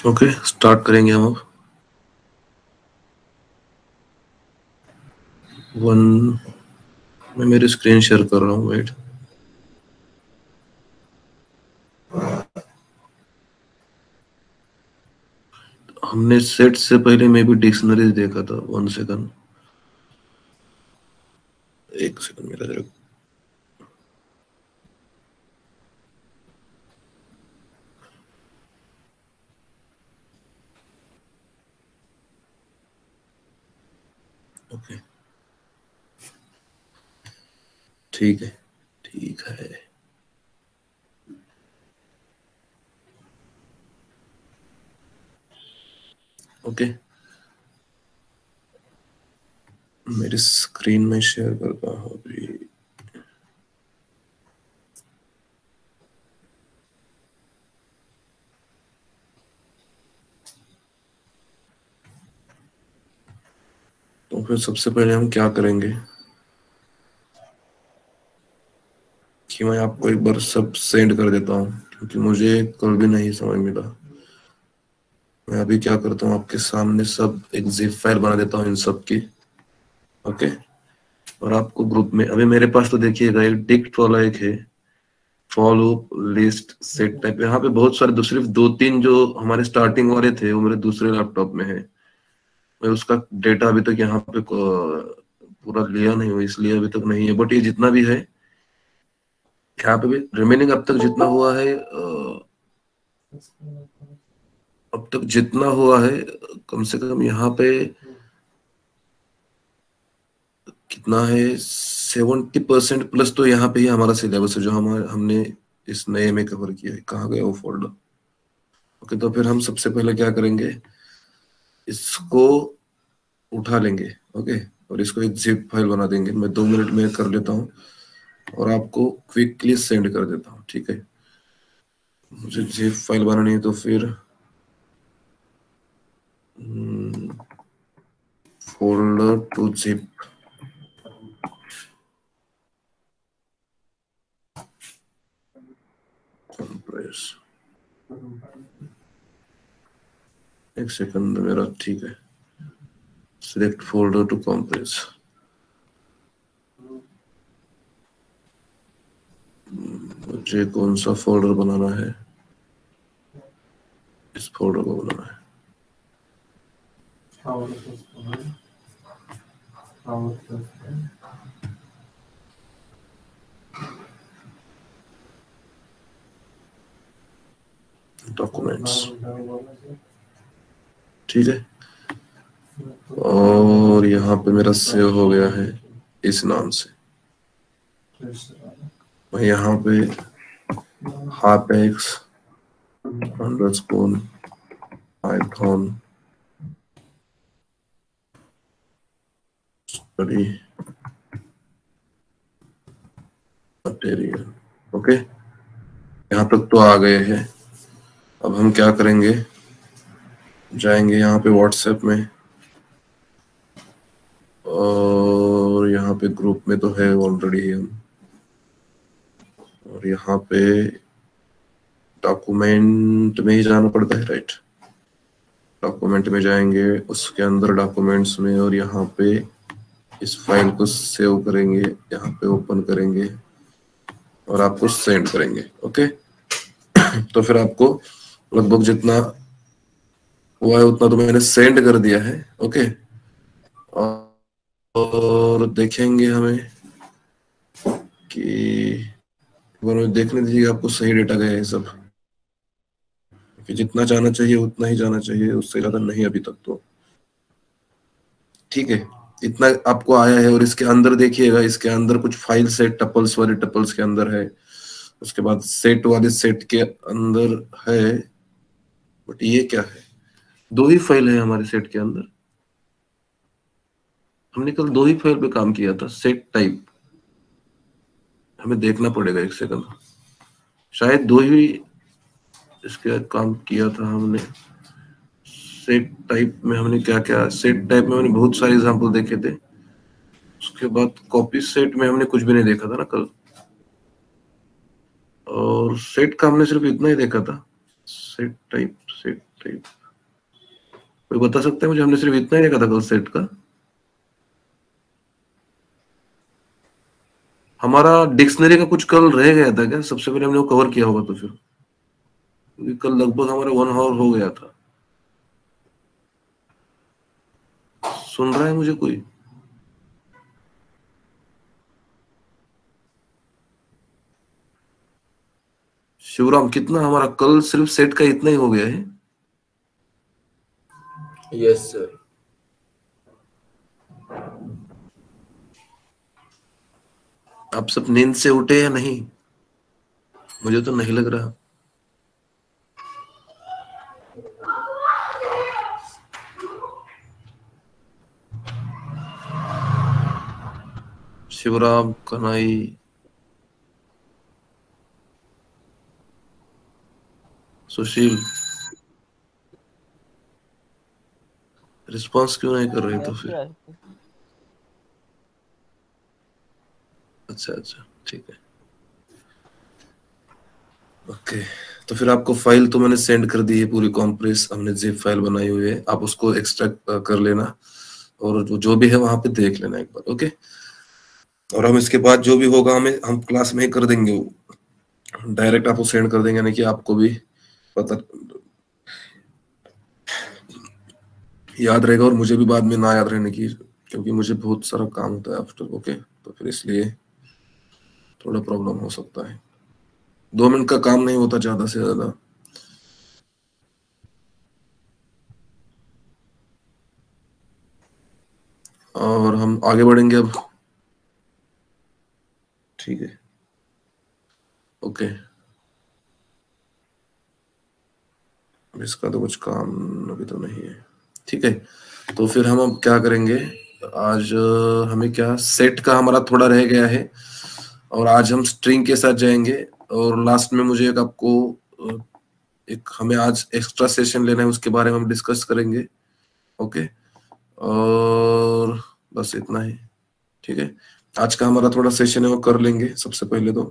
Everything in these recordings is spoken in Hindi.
ओके, स्टार्ट करेंगे हम अब। मैं मेरी स्क्रीन शेयर कर रहा हूँ, वेट। हमने सेट से पहले में भी डिक्शनरीज देखा था। 1 सेकंड, 1 सेकंड मेरा जरा। ओके, ठीक है, ठीक है। ओके, मेरी स्क्रीन में शेयर करता हूँ अभी। तो फिर सबसे पहले हम क्या करेंगे कि मैं आपको एक बार सब सेंड कर देता हूँ, क्योंकि मुझे कल भी नहीं समझ मिला। मैं अभी क्या करता हूँ, आपके सामने सब एक जिप फाइल बना देता हूँ इन सब की। ओके, और आपको ग्रुप में अभी मेरे पास तो देखिएगा एक डिक्ट वाला एक है, फॉलो लिस्ट सेट टाइप। यहाँ पे बहुत सारे सिर्फ 2-3 जो हमारे स्टार्टिंग वाले थे वो मेरे दूसरे लैपटॉप में है। मैं उसका डेटा अभी तक यहाँ पे पूरा लिया नहीं हूँ, इसलिए अभी तक नहीं है। बट ये जितना भी है यहाँ पे भी रिमेनिंग अब तक जितना हुआ है, अब तक जितना हुआ है कम से कम यहाँ पे कितना है, 70% प्लस तो यहाँ पे ही हमारा सिलेबस है जो हमने इस नए में कवर किया है। कहाँ गया वो फोल्डर? ओके, तो फिर हम सबसे पहले क्या करेंगे, इसको उठा लेंगे। ओके, और इसको एक जिप फाइल बना देंगे। मैं 2 मिनट में कर लेता हूँ और आपको क्विकली सेंड कर देता हूँ, ठीक है। मुझे जिप फाइल बनानी है तो फिर फोल्डर टू जिप, कंप्रेस। एक सेकंड मेरा, ठीक है। Select folder to compress. मुझे कौन सा फोल्डर बनाना है? इस फोल्डर को बनाना है। डॉक्यूमेंट्स, ठीक है। और यहाँ पे मेरा सेव हो गया है इस नाम से। मैं यहाँ पे हापेक्स underscore Python study material, okay, यहाँ तक तो आ गए हैं। अब हम क्या करेंगे, जाएंगे यहाँ पे व्हाट्सएप में, और यहाँ पे ग्रुप में तो है ऑलरेडी हम, और यहाँ पे डॉक्यूमेंट में ही जाना पड़ता है, राइट। डॉक्यूमेंट में जाएंगे, उसके अंदर डॉक्यूमेंट्स में, और यहाँ पे इस फाइल को सेव करेंगे, यहाँ पे ओपन करेंगे और आपको सेंड करेंगे। ओके, तो फिर आपको लगभग जितना हुआ है उतना तो मैंने सेंड कर दिया है। ओके, और देखेंगे हमें कि देखने दीजिए आपको सही डेटा गया है सब, कि जितना जाना चाहिए उतना ही जाना चाहिए, उससे ज्यादा नहीं अभी तक तो। ठीक है, इतना आपको आया है। और इसके अंदर देखिएगा, इसके अंदर कुछ फाइल सेट टपल्स वाले टपल्स के अंदर है, उसके बाद सेट वाले सेट के अंदर है। बट ये क्या है, 2 ही फाइल है हमारे सेट के अंदर। हमने कल 2 ही फाइल पे काम किया था। सेट टाइप हमें देखना पड़ेगा, 1 सेकंड, शायद 2 ही इसके काम किया था हमने। सेट टाइप में हमने क्या क्या, सेट टाइप में हमने बहुत सारे एग्जांपल देखे थे। उसके बाद कॉपी सेट में हमने कुछ भी नहीं देखा था ना कल, और सेट का हमने सिर्फ इतना ही देखा था। Set type, set type. कोई बता सकता है मुझे? हमने सिर्फ इतना ही देखा था कल सेट का। हमारा डिक्शनरी का कुछ कल रह गया था क्या? सबसे पहले हमने वो कवर किया होगा तो फिर कल लगभग हमारा 1 आवर हो गया था। सुन रहा है मुझे कोई? शिवराम, कितना हमारा कल सिर्फ सेट का इतना ही हो गया है? Yes sir. आप सब नींद से उठे या नहीं? मुझे तो नहीं लग रहा। शिवराम, कनाई, सुशील, रिस्पॉन्स क्यों नहीं कर रहे तो फिर? अच्छा अच्छा, ठीक है, ओके। तो फिर आपको फाइल तो मैंने सेंड कर दी है पूरी, कॉम्प्रेस हमने जिप फाइल बनाई हुई है, आप उसको एक्सट्रैक्ट कर लेना और जो भी है वहां पे देख लेना एक बार, ओके। और हम इसके बाद जो भी होगा हम क्लास में ही कर देंगे, वो डायरेक्ट आपको सेंड कर देंगे, नहीं कि आपको भी पता याद रहेगा और मुझे भी बाद में ना याद रहने की, क्योंकि मुझे बहुत सारा काम होता है आफ्टर, ओके। तो फिर इसलिए थोड़ा प्रॉब्लम हो सकता है। 2 मिनट का काम नहीं होता ज्यादा से ज्यादा। और हम आगे बढ़ेंगे अब, ठीक है, ओके। इसका तो कुछ काम अभी तो नहीं है, ठीक है। तो फिर हम अब क्या करेंगे, आज हमें क्या सेट का हमारा थोड़ा रह गया है, और आज हम स्ट्रिंग के साथ जाएंगे। और लास्ट में मुझे एक आपको एक हमें आज एक्स्ट्रा सेशन लेना है, उसके बारे में हम डिस्कस करेंगे, ओके। और बस इतना ही, ठीक है। आज का हमारा थोड़ा सेशन है वो कर लेंगे। सबसे पहले तो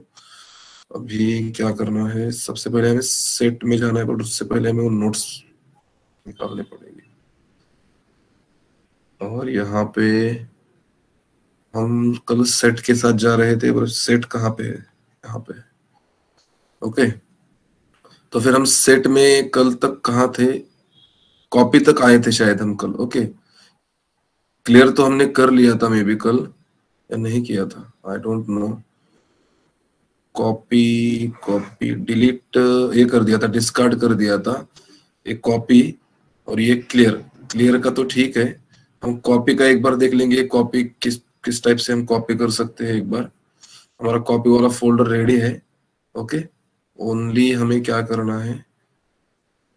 अभी क्या करना है, सबसे पहले हमें सेट में जाना है, बट उससे पहले हमें वो नोट्स निकालने पड़ेंगे। और यहाँ पे हम कल सेट के साथ जा रहे थे, पर सेट कहाँ पे है? यहाँ पे, ओके। तो फिर हम सेट में कल तक कहाँ थे? कॉपी तक आए थे शायद हम कल, ओके। क्लियर तो हमने कर लिया था मे बी कल, या नहीं किया था, I don't know. Copy, copy delete ये कर दिया था, डिस्कार्ड कर दिया था एक कॉपी, और ये क्लियर, क्लियर का तो ठीक है। हम कॉपी का एक बार देख लेंगे, कॉपी किस किस टाइप से हम कॉपी कर सकते हैं एक बार। हमारा कॉपी वाला फोल्डर रेडी है, ओके। ओनली हमें क्या करना है,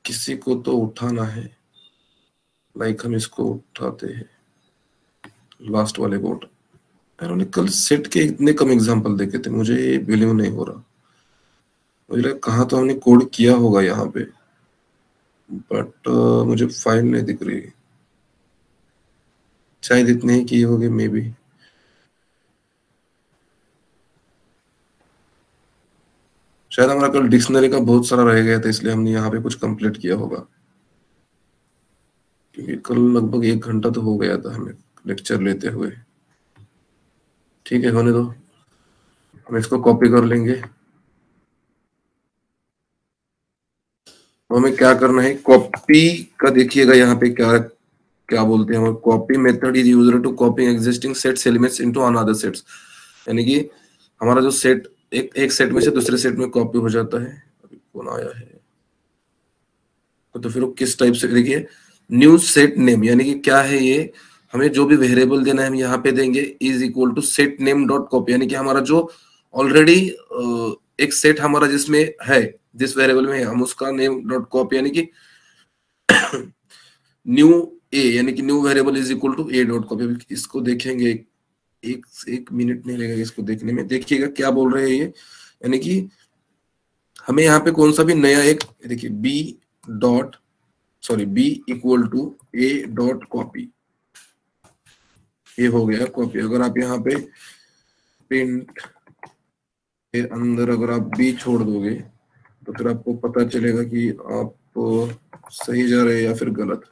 किसी को तो उठाना है, लाइक हम इसको उठाते हैं, लास्ट वाले को उठा। उन्होंने कल सेट के इतने कम एग्जांपल देखे थे, मुझे बिलीव नहीं हो रहा। मुझे लगा कहाँ तो हमने कोड किया होगा यहाँ पे, बट मुझे फाइल नहीं दिख रही। शायद इतने ही किए होंगे मे बी। शायद हमारा कल डिक्शनरी का बहुत सारा रह गया था, इसलिए हमने यहाँ पे कुछ कंप्लीट किया होगा, क्योंकि कल लगभग 1 घंटा तो हो गया था हमें लेक्चर लेते हुए। ठीक है, होने दो, हम इसको कॉपी कर लेंगे। हमें क्या करना है, कॉपी का देखिएगा यहाँ पे क्या क्या बोलते हैं, copy method is used to copy existing sets elements into another sets. यानी कि हमारा जो सेट एक सेट में से दूसरे सेट में कॉपी हो जाता है। अभी कौन आया है? तो फिर वो किस टाइप से, देखिए न्यू सेट नेम, यानी कि क्या है ये, हमें जो भी वेरिएबल देना है हम यहाँ पे देंगे is equal to set name dot copy, यानी कि हमारा जो ऑलरेडी एक सेट हमारा जिसमें है, जिस वेरिएबल में है, हम उसका नेम डॉट कॉपी, यानी कि न्यू ए, यानी कि new variable is equal to A dot copy. इसको देखेंगे, एक मिनट नहीं लगेगा इसको देखने में। देखिएगा क्या बोल रहे हैं ये, यानी कि हमें यहाँ पे कौन सा भी नया एक, देखिए B dot sorry B equal to A dot copy, ये हो गया कॉपी। अगर आप यहाँ पे प्रिंट के अंदर अगर आप बी छोड़ दोगे तो फिर आपको पता चलेगा कि आप सही जा रहे हैं या फिर गलत।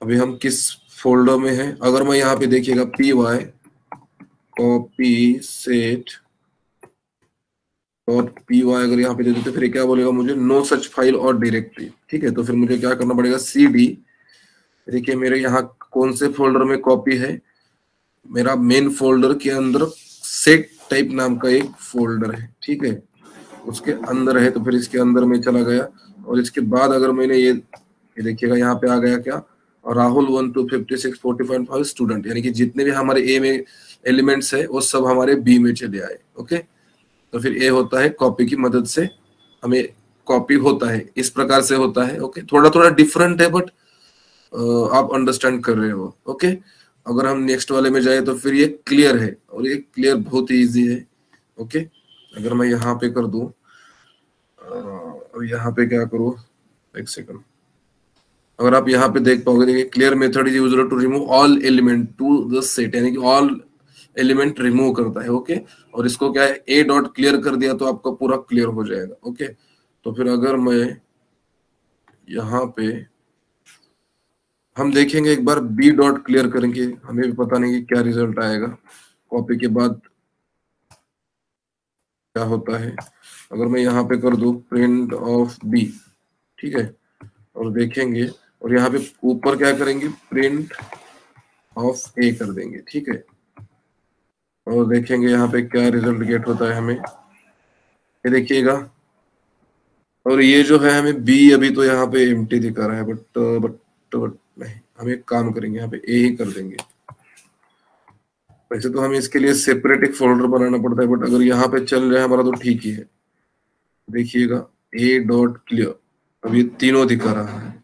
अभी हम किस फोल्डर में हैं? अगर मैं यहाँ पे देखिएगा P Y copy set dot P Y अगर यहाँ पे दे देते फिर क्या बोलेगा मुझे? नो सच फाइल और डायरेक्टरी। ठीक है, तो फिर मुझे क्या करना पड़ेगा? C D. देखिए मेरे यहाँ कौन से फोल्डर में कॉपी है? मेरा मेन फोल्डर के अंदर सेट टाइप नाम का एक फोल्डर है। ठीक है, उसके अंदर है, तो फिर इसके अंदर में चला गया। और इसके बाद अगर मैंने ये देखिएगा यहाँ पे आ गया क्या? राहुल 1 to 56 40.5 स्टूडेंट, यानी कि जितने भी हमारे ए में एलिमेंट्स है वो सब हमारे बी में चले आए। ओके, तो फिर ए होता है कॉपी की मदद से हमें कॉपी होता है, इस प्रकार से होता है। ओके, थोड़ा थोड़ा डिफरेंट है बट आप अंडरस्टैंड कर रहे हो। ओके, अगर हम नेक्स्ट वाले में जाए तो फिर ये क्लियर है, और ये क्लियर बहुत ही इजी है। ओके, अगर मैं यहाँ पे कर दूं और यहाँ पे क्या करूं, एक सेकंड, अगर आप यहाँ पे देख पाओगे, देखिए clear method is used to remove all element to the set, यानी कि ऑल एलिमेंट रिमूव करता है। ओके, और इसको क्या है, ए डॉट क्लियर कर दिया तो आपका पूरा क्लियर हो जाएगा। ओके, तो फिर अगर मैं यहाँ पे हम देखेंगे एक बार बी डॉट क्लियर करेंगे, हमें भी पता नहीं कि क्या रिजल्ट आएगा। कॉपी के बाद क्या होता है? अगर मैं यहाँ पे कर दूं प्रिंट ऑफ बी, ठीक है, और देखेंगे, और यहाँ पे ऊपर क्या करेंगे? प्रिंट ऑफ ए कर देंगे। ठीक है, और देखेंगे यहाँ पे क्या रिजल्ट गेट होता है हमें, ये देखिएगा। और ये जो है हमें बी अभी तो यहाँ पे एम्प्टी दिखा रहा है, बट नहीं, हम एक काम करेंगे, यहाँ पे ए ही कर देंगे। वैसे तो हमें इसके लिए सेपरेट एक फोल्डर बनाना पड़ता है, बट अगर यहाँ पे चल रहा है हमारा तो ठीक ही है। देखिएगा ए डॉट क्लियर, अब ये तीनों दिखा रहा है,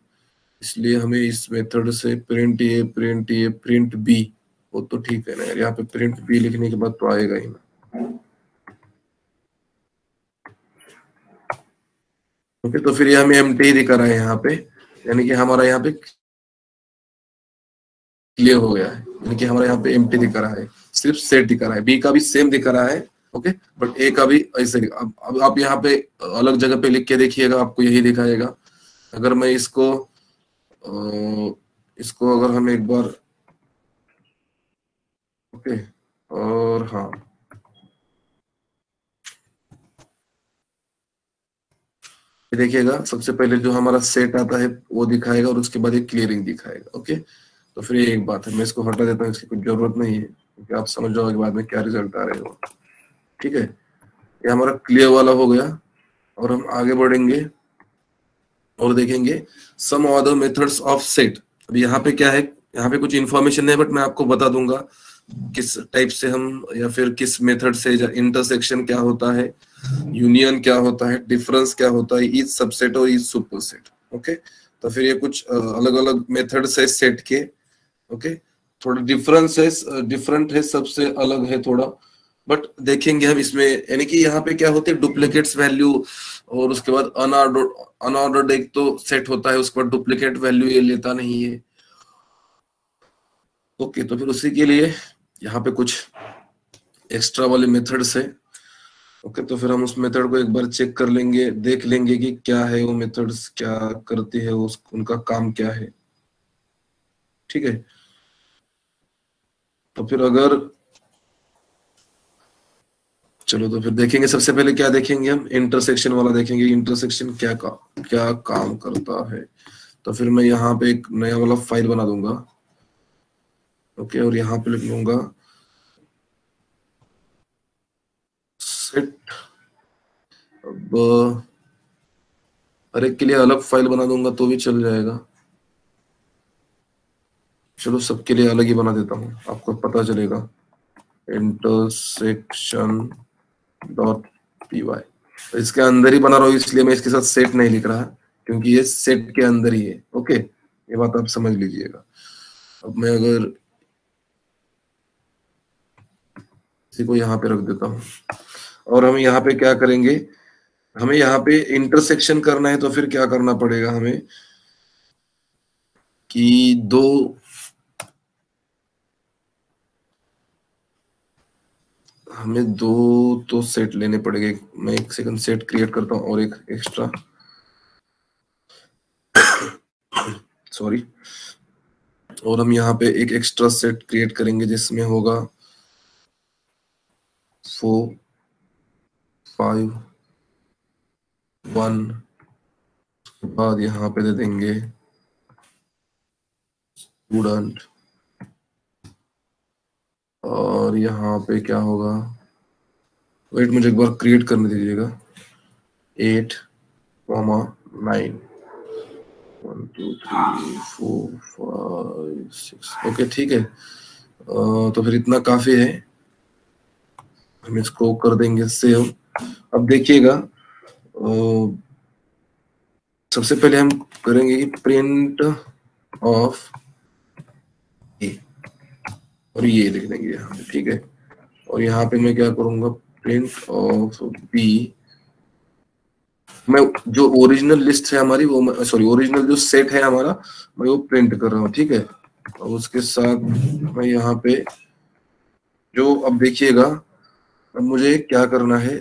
इसलिए हमें इस मेथड से प्रिंट ए प्रिंट बी, वो तो ठीक है ना यार, यहाँ पे प्रिंट बी लिखने के बाद तो आएगा ही ना। ओके, तो फिर ये हमें एम्प्टी दिखा रहा है यहाँ पे, यानी कि हमारा यहाँ पे क्लियर हो गया है, यानी कि हमारा यहाँ पे एम्प्टी दिखा रहा है, सिर्फ सेट दिखा रहा है। बी का भी सेम दिखा रहा है। ओके, बट ए का भी ऐसे। अब आप यहाँ पे अलग जगह पे लिख के देखिएगा, आपको यही दिखाएगा। अगर मैं इसको अगर हम एक बार, ओके, और हाँ, देखिएगा सबसे पहले जो हमारा सेट आता है वो दिखाएगा, और उसके बाद ये क्लियरिंग दिखाएगा। ओके, तो फिर ये एक बात है, मैं इसको हटा देता हूँ, इसकी कुछ जरूरत नहीं है, क्योंकि आप समझ जाओगे बाद में क्या रिजल्ट आ रहे हो। ठीक है, ये हमारा क्लियर वाला हो गया, और हम आगे बढ़ेंगे और देखेंगे some other methods of set. अब यहाँ पे क्या है, यहाँ पे कुछ इंफॉर्मेशन है, बट मैं आपको बता दूंगा किस टाइप से हम, या फिर किस मेथड से, इंटरसेक्शन क्या होता है, यूनियन क्या होता है, डिफरेंस क्या होता है, ईच सबसेट और ईच सुपरसेट। ओके, तो फिर ये कुछ अलग अलग मेथड्स है सेट के। ओके, थोड़ा डिफरेंस है, डिफरेंट है, सबसे अलग है थोड़ा, बट देखेंगे हम इसमें, यानी कि यहाँ पे क्या होते हैं डुप्लीकेट्स वैल्यू, और उसके बाद अनऑर्डर्ड एक तो सेट होता है, उसके बाद डुप्लीकेट वैल्यू ये लेता नहीं है। ओके, तो फिर उसी के लिए यहाँ पे कुछ एक्स्ट्रा वाले मेथड्स है। ओके, तो फिर हम उस मेथड को एक बार चेक कर लेंगे, देख लेंगे कि क्या है वो मेथड्स, क्या करती है उस, उनका काम क्या है। ठीक है, तो फिर अगर, चलो तो फिर देखेंगे, सबसे पहले क्या देखेंगे हम? इंटरसेक्शन वाला देखेंगे, इंटरसेक्शन क्या काम करता है। तो फिर मैं यहाँ पे एक नया वाला फाइल बना दूंगा। ओके, और यहाँ पे लिख लूंगा सेट। अब हर एक के लिए अलग फाइल बना दूंगा तो भी चल जाएगा। चलो सबके लिए अलग ही बना देता हूँ, आपको पता चलेगा। इंटरसेक्शन डॉट पी वाई, तो इसके अंदर ही बना रहा हूँ, इसलिए मैं इसके साथ सेट नहीं लिख रहा, क्योंकि ये सेट के अंदर ही है। ओके, ये बात आप समझ लीजिएगा। अब मैं अगर इसी को यहाँ पे रख देता हूँ, और हम यहाँ पे क्या करेंगे, हमें यहाँ पे इंटरसेक्शन करना है, तो फिर क्या करना पड़ेगा हमें कि हमें दो तो सेट लेने पड़ेंगे। मैं एक सेकंड सेट क्रिएट करता हूँ और एक एक्स्ट्रा, सॉरी, और हम यहाँ पे एक एक्स्ट्रा सेट क्रिएट करेंगे जिसमें होगा 4 5 1, बाद यहाँ पे दे देंगे स्टूडेंट, और यहाँ पे क्या होगा, वेट मुझे एक बार क्रिएट करने दीजिएगा, 8, 9, 1 2 3 4 5 6, ओके ठीक है। तो फिर इतना काफी है, हम इसको कर देंगे सेव। अब देखिएगा, सबसे पहले हम करेंगे कि प्रिंट ऑफ ए, और ये लिख देंगे यहाँ पे, ठीक है। और यहाँ पे मैं क्या करूंगा, प्रिंट ऑफ बी, मैं जो ओरिजिनल लिस्ट है हमारी वो, सॉरी ओरिजिनल जो सेट है हमारा, मैं वो प्रिंट कर रहा हूँ, ठीक है। और उसके साथ मैं यहाँ पे जो, अब देखिएगा, अब मुझे क्या करना है,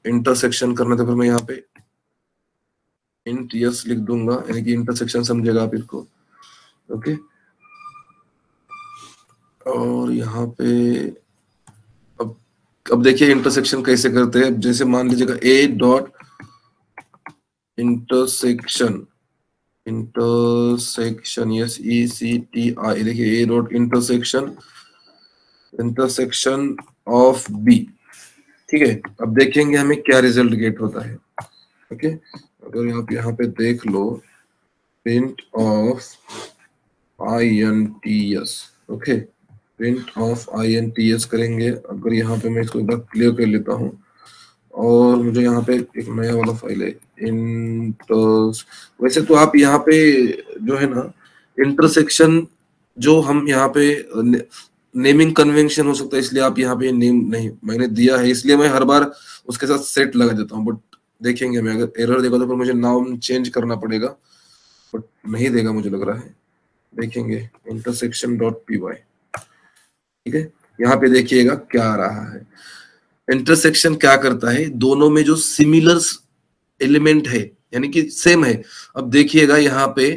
इंटरसेक्शन करना, तो फिर मैं यहाँ पे इंट यस लिख दूंगा, यानी कि इंटरसेक्शन समझेगा आप इसको, ओके। और यहाँ पे अब देखिए इंटरसेक्शन कैसे करते हैं। जैसे मान लीजिएगा A dot intersection, intersection yes ECTI, देखिए A dot intersection, intersection of B, ठीक है। अब देखेंगे हमें क्या रिजल्ट गेट होता है, ओके। अगर आप यहाँ पे देख लो, print of INTS, okay, print of INTS करेंगे। अगर यहाँ पे मैं इसको एक बार क्लियर कर लेता हूँ, और मुझे यहाँ पे एक नया वाला फाइल है वैसे तो आप यहाँ पे जो है ना इंटरसेक्शन, जो हम यहाँ पे नेमिंग कन्वेंशन हो सकता है, इसलिए आप यहाँ पे नेम नहीं मैंने दिया है, इसलिए मैं हर बार उसके साथ सेट लगा देता हूँ। बट देखेंगे, मैं अगर एरर देगा तो फिर मुझे नाम चेंज करना पड़ेगा, बट नहीं देगा मुझे लग रहा है। देखेंगे इंटरसेक्शन डॉट py, ठीक है। यहाँ पे देखिएगा क्या आ रहा है। इंटरसेक्शन क्या करता है, दोनों में जो सिमिलर एलिमेंट है, यानी कि सेम है। अब देखिएगा यहाँ पे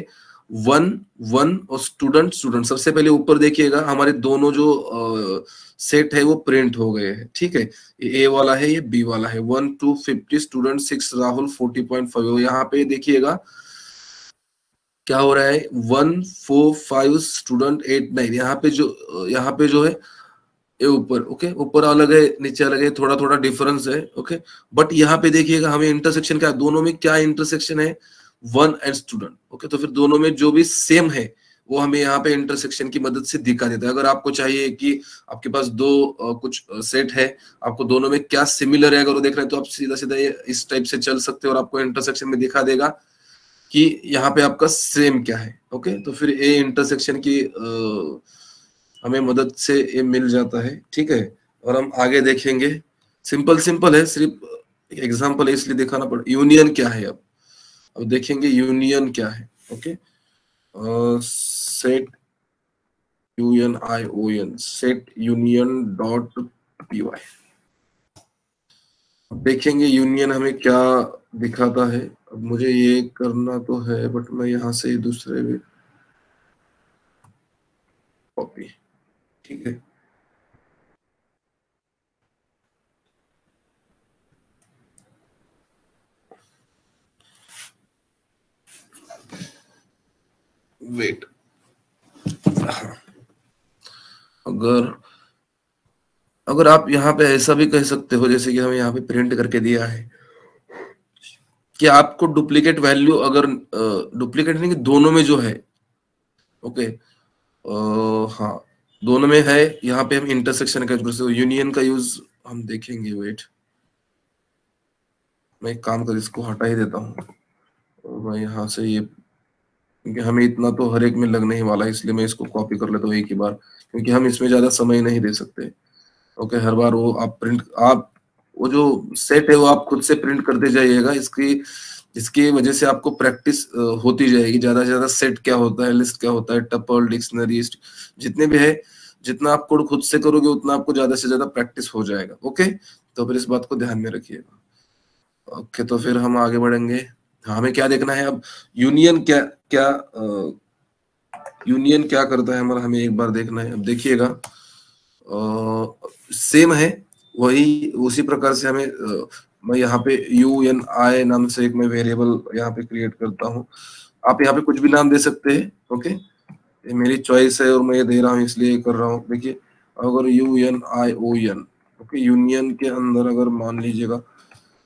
1 1 और स्टूडेंट स्टूडेंट, सबसे पहले ऊपर देखिएगा हमारे दोनों जो सेट है वो प्रिंट हो गए हैं, ठीक है। ये ए वाला है, ये बी वाला है। 1 2 50 स्टूडेंट, 6 राहुल, 40.5। यहाँ पे देखिएगा क्या हो रहा है, 1 4 5 स्टूडेंट, 8 9। यहाँ पे जो है ये ऊपर, ओके, ऊपर अलग है नीचे अलग है, थोड़ा थोड़ा डिफरेंस है, ओके। बट यहाँ पे देखिएगा हमें इंटरसेक्शन क्या, दोनों में क्या इंटरसेक्शन है, 1 एंड स्टूडेंट, ओके। तो फिर दोनों में जो भी सेम है वो हमें यहाँ पे इंटरसेक्शन की मदद से दिखा देता है। अगर आपको चाहिए कि आपके पास दो कुछ सेट है, आपको दोनों में क्या सिमिलर है अगर वो देख रहे हैं, तो आप सीधा सीधा इस टाइप से चल सकते हो और आपको इंटरसेक्शन में दिखा देगा कि यहाँ पे आपका सेम क्या है, ओके। तो फिर ए इंटरसेक्शन की हमें मदद से ये मिल जाता है, ठीक है। और हम आगे देखेंगे, सिंपल सिंपल है, सिर्फ एग्जांपल है इसलिए दिखाना पड़। यूनियन क्या है, अब देखेंगे यूनियन क्या है, okay. Set UNION, set union dot py। अब देखेंगे यूनियन हमें क्या दिखाता है। अब मुझे ये करना तो है, बट मैं यहाँ से दूसरे में कॉपी, ठीक है। वेट, अगर अगर आप यहाँ पे ऐसा भी कह सकते हो, जैसे कि हमें यहाँ पे प्रिंट करके दिया है कि आपको डुप्लीकेट वैल्यू, अगर डुप्लीकेट नहीं कि दोनों में जो है, ओके, हाँ दोनों में है, यहाँ पे हम इंटरसेक्शन का यूनियन का यूज हम देखेंगे। वेट, मैं एक काम कर इसको हटा ही देता हूँ। मैं यहाँ से ये, क्योंकि हमें इतना तो हर एक में लगने ही वाला है, इसलिए मैं इसको कॉपी कर लेता हूँ एक ही बार, क्योंकि हम इसमें ज्यादा समय नहीं दे सकते, ओके। हर बार वो आप प्रिंट, आप वो जो सेट है वो आप खुद से प्रिंट करते जाइएगा। इसकी वजह से आपको प्रैक्टिस होती जाएगी, ज्यादा से ज्यादा सेट क्या होता है, लिस्ट क्या होता है, टपल, डिक्शनरी, जितने भी है, जितना आप कोड खुद से करोगे उतना आपको ज्यादा से ज्यादा प्रैक्टिस हो जाएगा, ओके। तो फिर इस बात को ध्यान में रखिएगा, ओके। तो फिर हम आगे बढ़ेंगे। हाँ, हमें क्या देखना है अब, यूनियन क्या क्या यूनियन क्या करता है हमारा, हमें एक बार देखना है। अब देखिएगा सेम है, वही उसी प्रकार से हमें मैं यहाँ पे UNI नाम से एक मैं वेरिएबल यहाँ पे क्रिएट करता हूँ। आप यहाँ पे कुछ भी नाम दे सकते हैं, ओके, ये मेरी चॉइस है और मैं ये दे रहा हूँ इसलिए कर रहा हूँ। देखिए अगर UNION, ओके, यूनियन के अंदर अगर मान लीजिएगा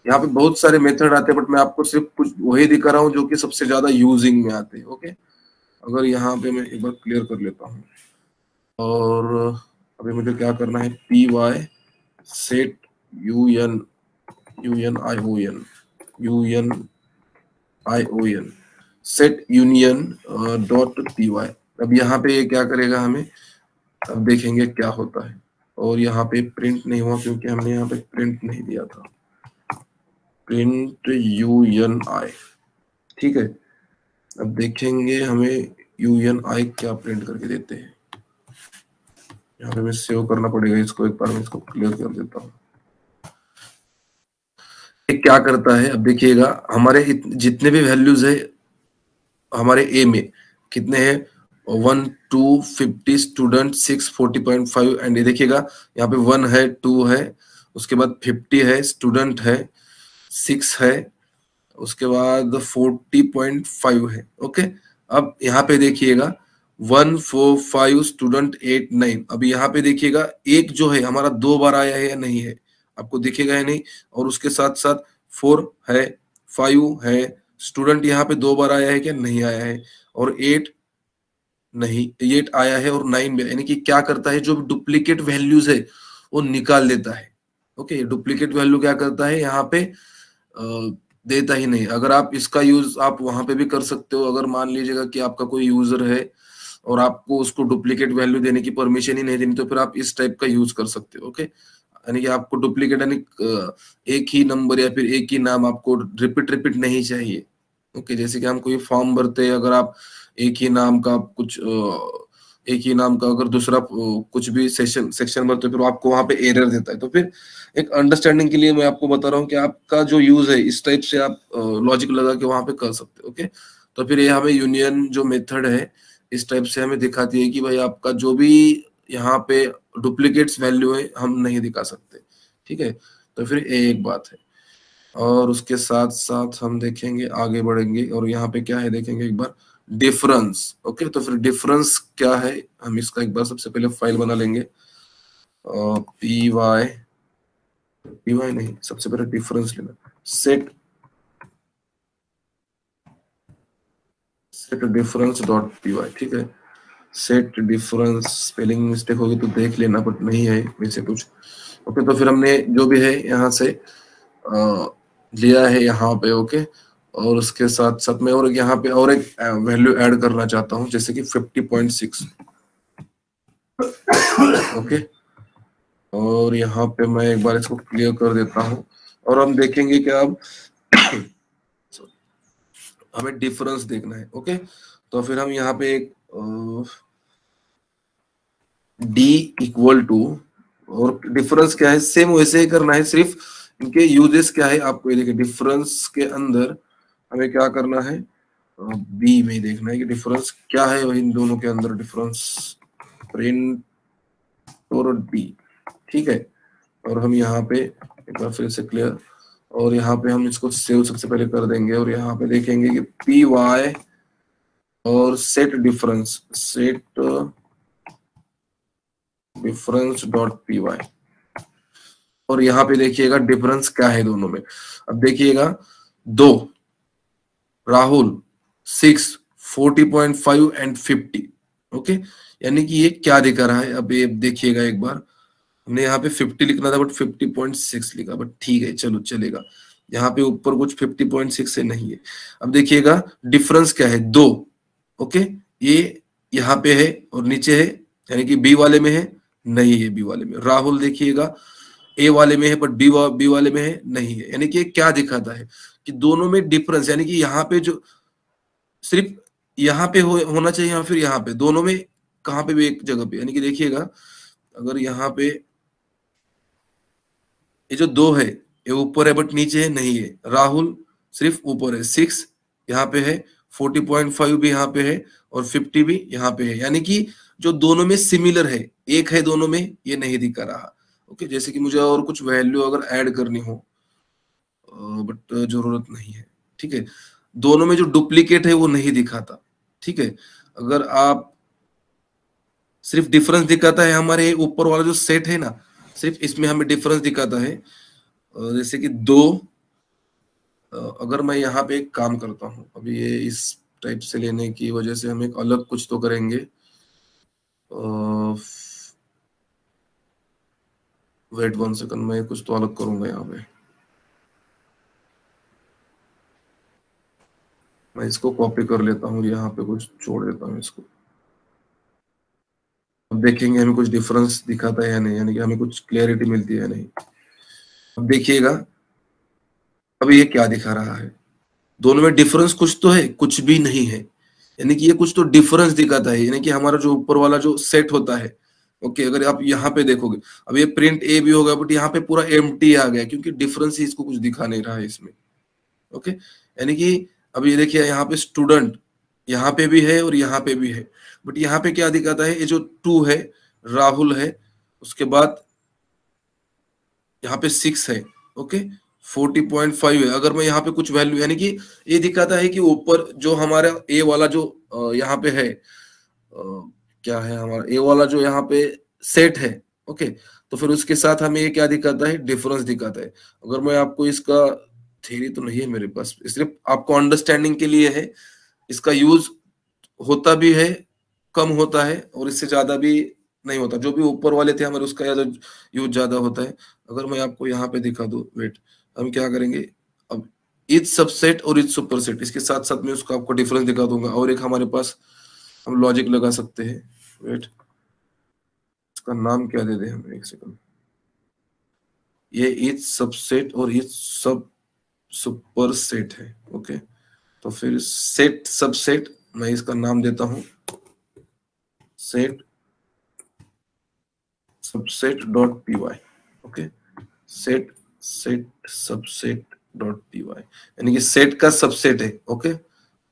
यहाँ पे बहुत सारे मेथड आते हैं, बट मैं आपको सिर्फ कुछ वही दिखा रहा हूँ जो कि सबसे ज्यादा यूजिंग में आते हैं, ओके। अगर यहाँ पे मैं एक बार क्लियर कर लेता हूँ, और अभी मुझे क्या करना है, PY set UNION set union dot PY। अब यहाँ पे ये क्या करेगा हमें, अब देखेंगे क्या होता है। और यहाँ पे प्रिंट नहीं हुआ क्योंकि हमने यहाँ पे प्रिंट नहीं दिया था, प्रिंट UNI, ठीक है। अब देखेंगे हमें UNI क्या प्रिंट करके देते हैं। यहाँ पे मैं सेव करना पड़ेगा इसको, एक बार मैं इसको क्लियर कर देता हूँ। क्या करता है, अब देखिएगा हमारे जितने भी वैल्यूज है हमारे ए में कितने हैं, 1 2 50 स्टूडेंट 6 40.5 एंड ये देखिएगा यहाँ पे 1 है 2 है, उसके बाद 50 है स्टूडेंट है, 6 है, उसके बाद 40.5 है, ओके। अब यहाँ पे देखिएगा 1 4 5 स्टूडेंट 8 9। अब यहाँ पे देखिएगा एक जो है हमारा 2 बार आया है या नहीं है, आपको दिखेगा या नहीं। और उसके साथ साथ 4 है, 5 है, स्टूडेंट यहाँ पे 2 बार आया है क्या, नहीं आया है। और 8 नहीं, 8 आया है और 9 भी, यानी कि क्या करता है, जो डुप्लीकेट वैल्यूज है वो निकाल देता है, ओके। डुप्लीकेट वैल्यू क्या करता है यहाँ पे देता ही नहीं। अगर आप इसका यूज आप वहां पे भी कर सकते हो, अगर मान लीजिएगा कि आपका कोई यूजर है और आपको उसको डुप्लीकेट वैल्यू देने की परमिशन ही नहीं देनी, तो फिर आप इस टाइप का यूज कर सकते हो, ओके। यानी कि आपको डुप्लीकेट यानी एक ही नंबर या फिर एक ही नाम आपको रिपीट नहीं चाहिए, ओके। जैसे कि हम कोई फॉर्म भरते हैं, अगर आप एक ही नाम का कुछ एक ही नाम का अगर दूसरा कुछ भी सेक्शन भरते हो, फिर आपको वहां पे एरर देता है। तो फिर एक अंडरस्टैंडिंग के लिए मैं आपको बता रहा हूँ कि आपका जो यूज है इस टाइप से आप लॉजिक लगा के वहां पे कर सकते हो, ओके। तो फिर ये हमें यूनियन जो मेथड है इस टाइप से हमें दिखाती है कि भाई आपका जो भी यहाँ पे डुप्लीकेट्स वैल्यू है हम नहीं दिखा सकते, ठीक है। तो फिर ये एक बात है। और उसके साथ साथ हम देखेंगे, आगे बढ़ेंगे और यहाँ पे क्या है देखेंगे एक बार, डिफरेंस, ओके। तो फिर डिफरेंस क्या है, हम इसका एक बार सबसे पहले फाइल बना लेंगे, पी वाई नहीं, सबसे पहले डिफरेंस लेना, सेट डिफरेंस डॉट PY, ठीक है। सेट डिफरेंस, स्पेलिंग मिस्टेक होगी तो देख लेना, बट नहीं है वैसे कुछ, ओके। तो फिर हमने जो भी है यहाँ से लिया है यहाँ पे, ओके। और उसके साथ साथ में और यहाँ पे और एक वैल्यू ऐड करना चाहता हूँ, जैसे कि 50.6, ओके। और यहाँ पे मैं एक बार इसको क्लियर कर देता हूँ और हम देखेंगे कि अब हमें डिफरेंस देखना है, ओके। तो फिर हम यहाँ पे एक डी इक्वल टू, और डिफरेंस क्या है सेम वैसे ही करना है, सिर्फ इनके यूजेस क्या है आपको ये देखिए। डिफरेंस के अंदर हमें क्या करना है, बी में देखना है कि डिफरेंस क्या है इन दोनों के अंदर, डिफरेंस प्रिंट और डी, ठीक है। और हम यहाँ पे एक बार फिर से क्लियर, और यहाँ पे हम इसको सेव सबसे पहले कर देंगे और यहाँ पे देखेंगे कि PY और सेट डिफरेंस डॉट PY। और यहाँ पे देखिएगा डिफरेंस क्या है दोनों में। अब देखिएगा 2 राहुल 6 40.5 एंड 50, ओके। यानी कि ये क्या दिखा रहा है, अब ये देखिएगा एक बार, हमने यहाँ पे 50 लिखना था बट 50.6 लिखा, बट ठीक है चलो चलेगा। यहाँ पे ऊपर कुछ 50.6 से नहीं है। अब देखिएगा डिफरेंस क्या है, 2, ओके। ये यहाँ पे है और नीचे है, यानी कि बी वाले में है, नहीं है बी वाले में। राहुल देखिएगा ए वाले में है बट बी वाले में है, नहीं है। यानी कि क्या दिखाता है कि दोनों में डिफरेंस, यानी कि यहाँ पे जो सिर्फ यहाँ पे होना चाहिए या फिर यहाँ पे, दोनों में कहाँ पे भी एक जगह पे। यानी कि देखिएगा अगर यहाँ पे ये जो 2 है ये ऊपर है बट नीचे है, नहीं है। राहुल सिर्फ ऊपर है, 6 यहाँ पे है, 40.5 भी यहाँ पे है और 50 भी यहाँ पे है, यानी कि जो दोनों में सिमिलर है, एक है दोनों में, ये नहीं दिखा रहा। ओके, जैसे कि मुझे और कुछ वैल्यू अगर ऐड करनी हो, बट जरूरत नहीं है, ठीक है। दोनों में जो डुप्लीकेट है वो नहीं दिखाता, ठीक है। अगर आप सिर्फ डिफरेंस दिखाता है, हमारे ऊपर वाला जो सेट है ना, सिर्फ इसमें हमें डिफरेंस दिखाता है। जैसे कि दो, अगर मैं यहाँ पे एक काम करता हूँ, अभी ये इस टाइप से लेने की वजह से हम एक अलग कुछ तो करेंगे। वेट 1 सेकंड, मैं कुछ तो अलग करूंगा यहाँ पे। मैं इसको कॉपी कर लेता हूँ, यहाँ पे कुछ छोड़ देता हूँ इसको। अब देखेंगे हमें कुछ डिफरेंस दिखाता है या नहीं, यानी कि हमें कुछ क्लियरिटी मिलती है या नहीं। अब देखिएगा, अब ये क्या दिखा रहा है, दोनों में डिफरेंस कुछ तो है, कुछ भी नहीं है, यानी कि ये कुछ तो डिफरेंस दिखाता है, यानी कि हमारा जो ऊपर वाला जो सेट होता है। ओके, अगर आप यहाँ पे देखोगे, अब ये प्रिंट ए भी होगा, बट यहाँ पे पूरा एम्प्टी आ गया, क्योंकि डिफरेंस ही इसको कुछ दिखा नहीं रहा है इसमें। ओके, यानी कि अब ये देखिए, यहाँ पे स्टूडेंट यहाँ पे भी है और यहाँ पे भी है, बट यहाँ पे क्या दिखाता है, ये जो 2 है राहुल है, उसके बाद यहाँ पे 6 है। ओके, 40.5 है। अगर मैं यहाँ पे कुछ वैल्यू, यानी कि ये दिखाता है कि ऊपर जो हमारा ए वाला जो यहाँ पे है, क्या है हमारा ए वाला जो यहाँ पे सेट है। ओके, तो फिर उसके साथ हमें ये क्या दिखाता है, डिफरेंस दिखाता है। अगर मैं आपको इसका, थ्योरी तो नहीं है मेरे पास, सिर्फ आपको अंडरस्टैंडिंग के लिए है, इसका यूज होता भी है, कम होता है, और इससे ज्यादा भी नहीं होता। जो भी ऊपर वाले थे हमारे, उसका ज्यादा यूज ज्यादा होता है। अगर मैं आपको यहाँ पे दिखा दूं, वेट, हम क्या करेंगे, अब इच सबसेट और इच सुपरसेट, इसके साथ साथ में उसका आपको डिफरेंस दिखा दूंगा। और एक हमारे पास हम लॉजिक लगा सकते हैं, वेट, इसका नाम क्या दे दे हम, एक सेकंड। ये इच सबसेट और इच सब सुपरसेट है। ओके, तो फिर सेट सबसेट, मैं इसका नाम देता हूं set subset dot P Y. Okay, set set subset dot P Y, यानी कि सेट का सबसेट है। ओके,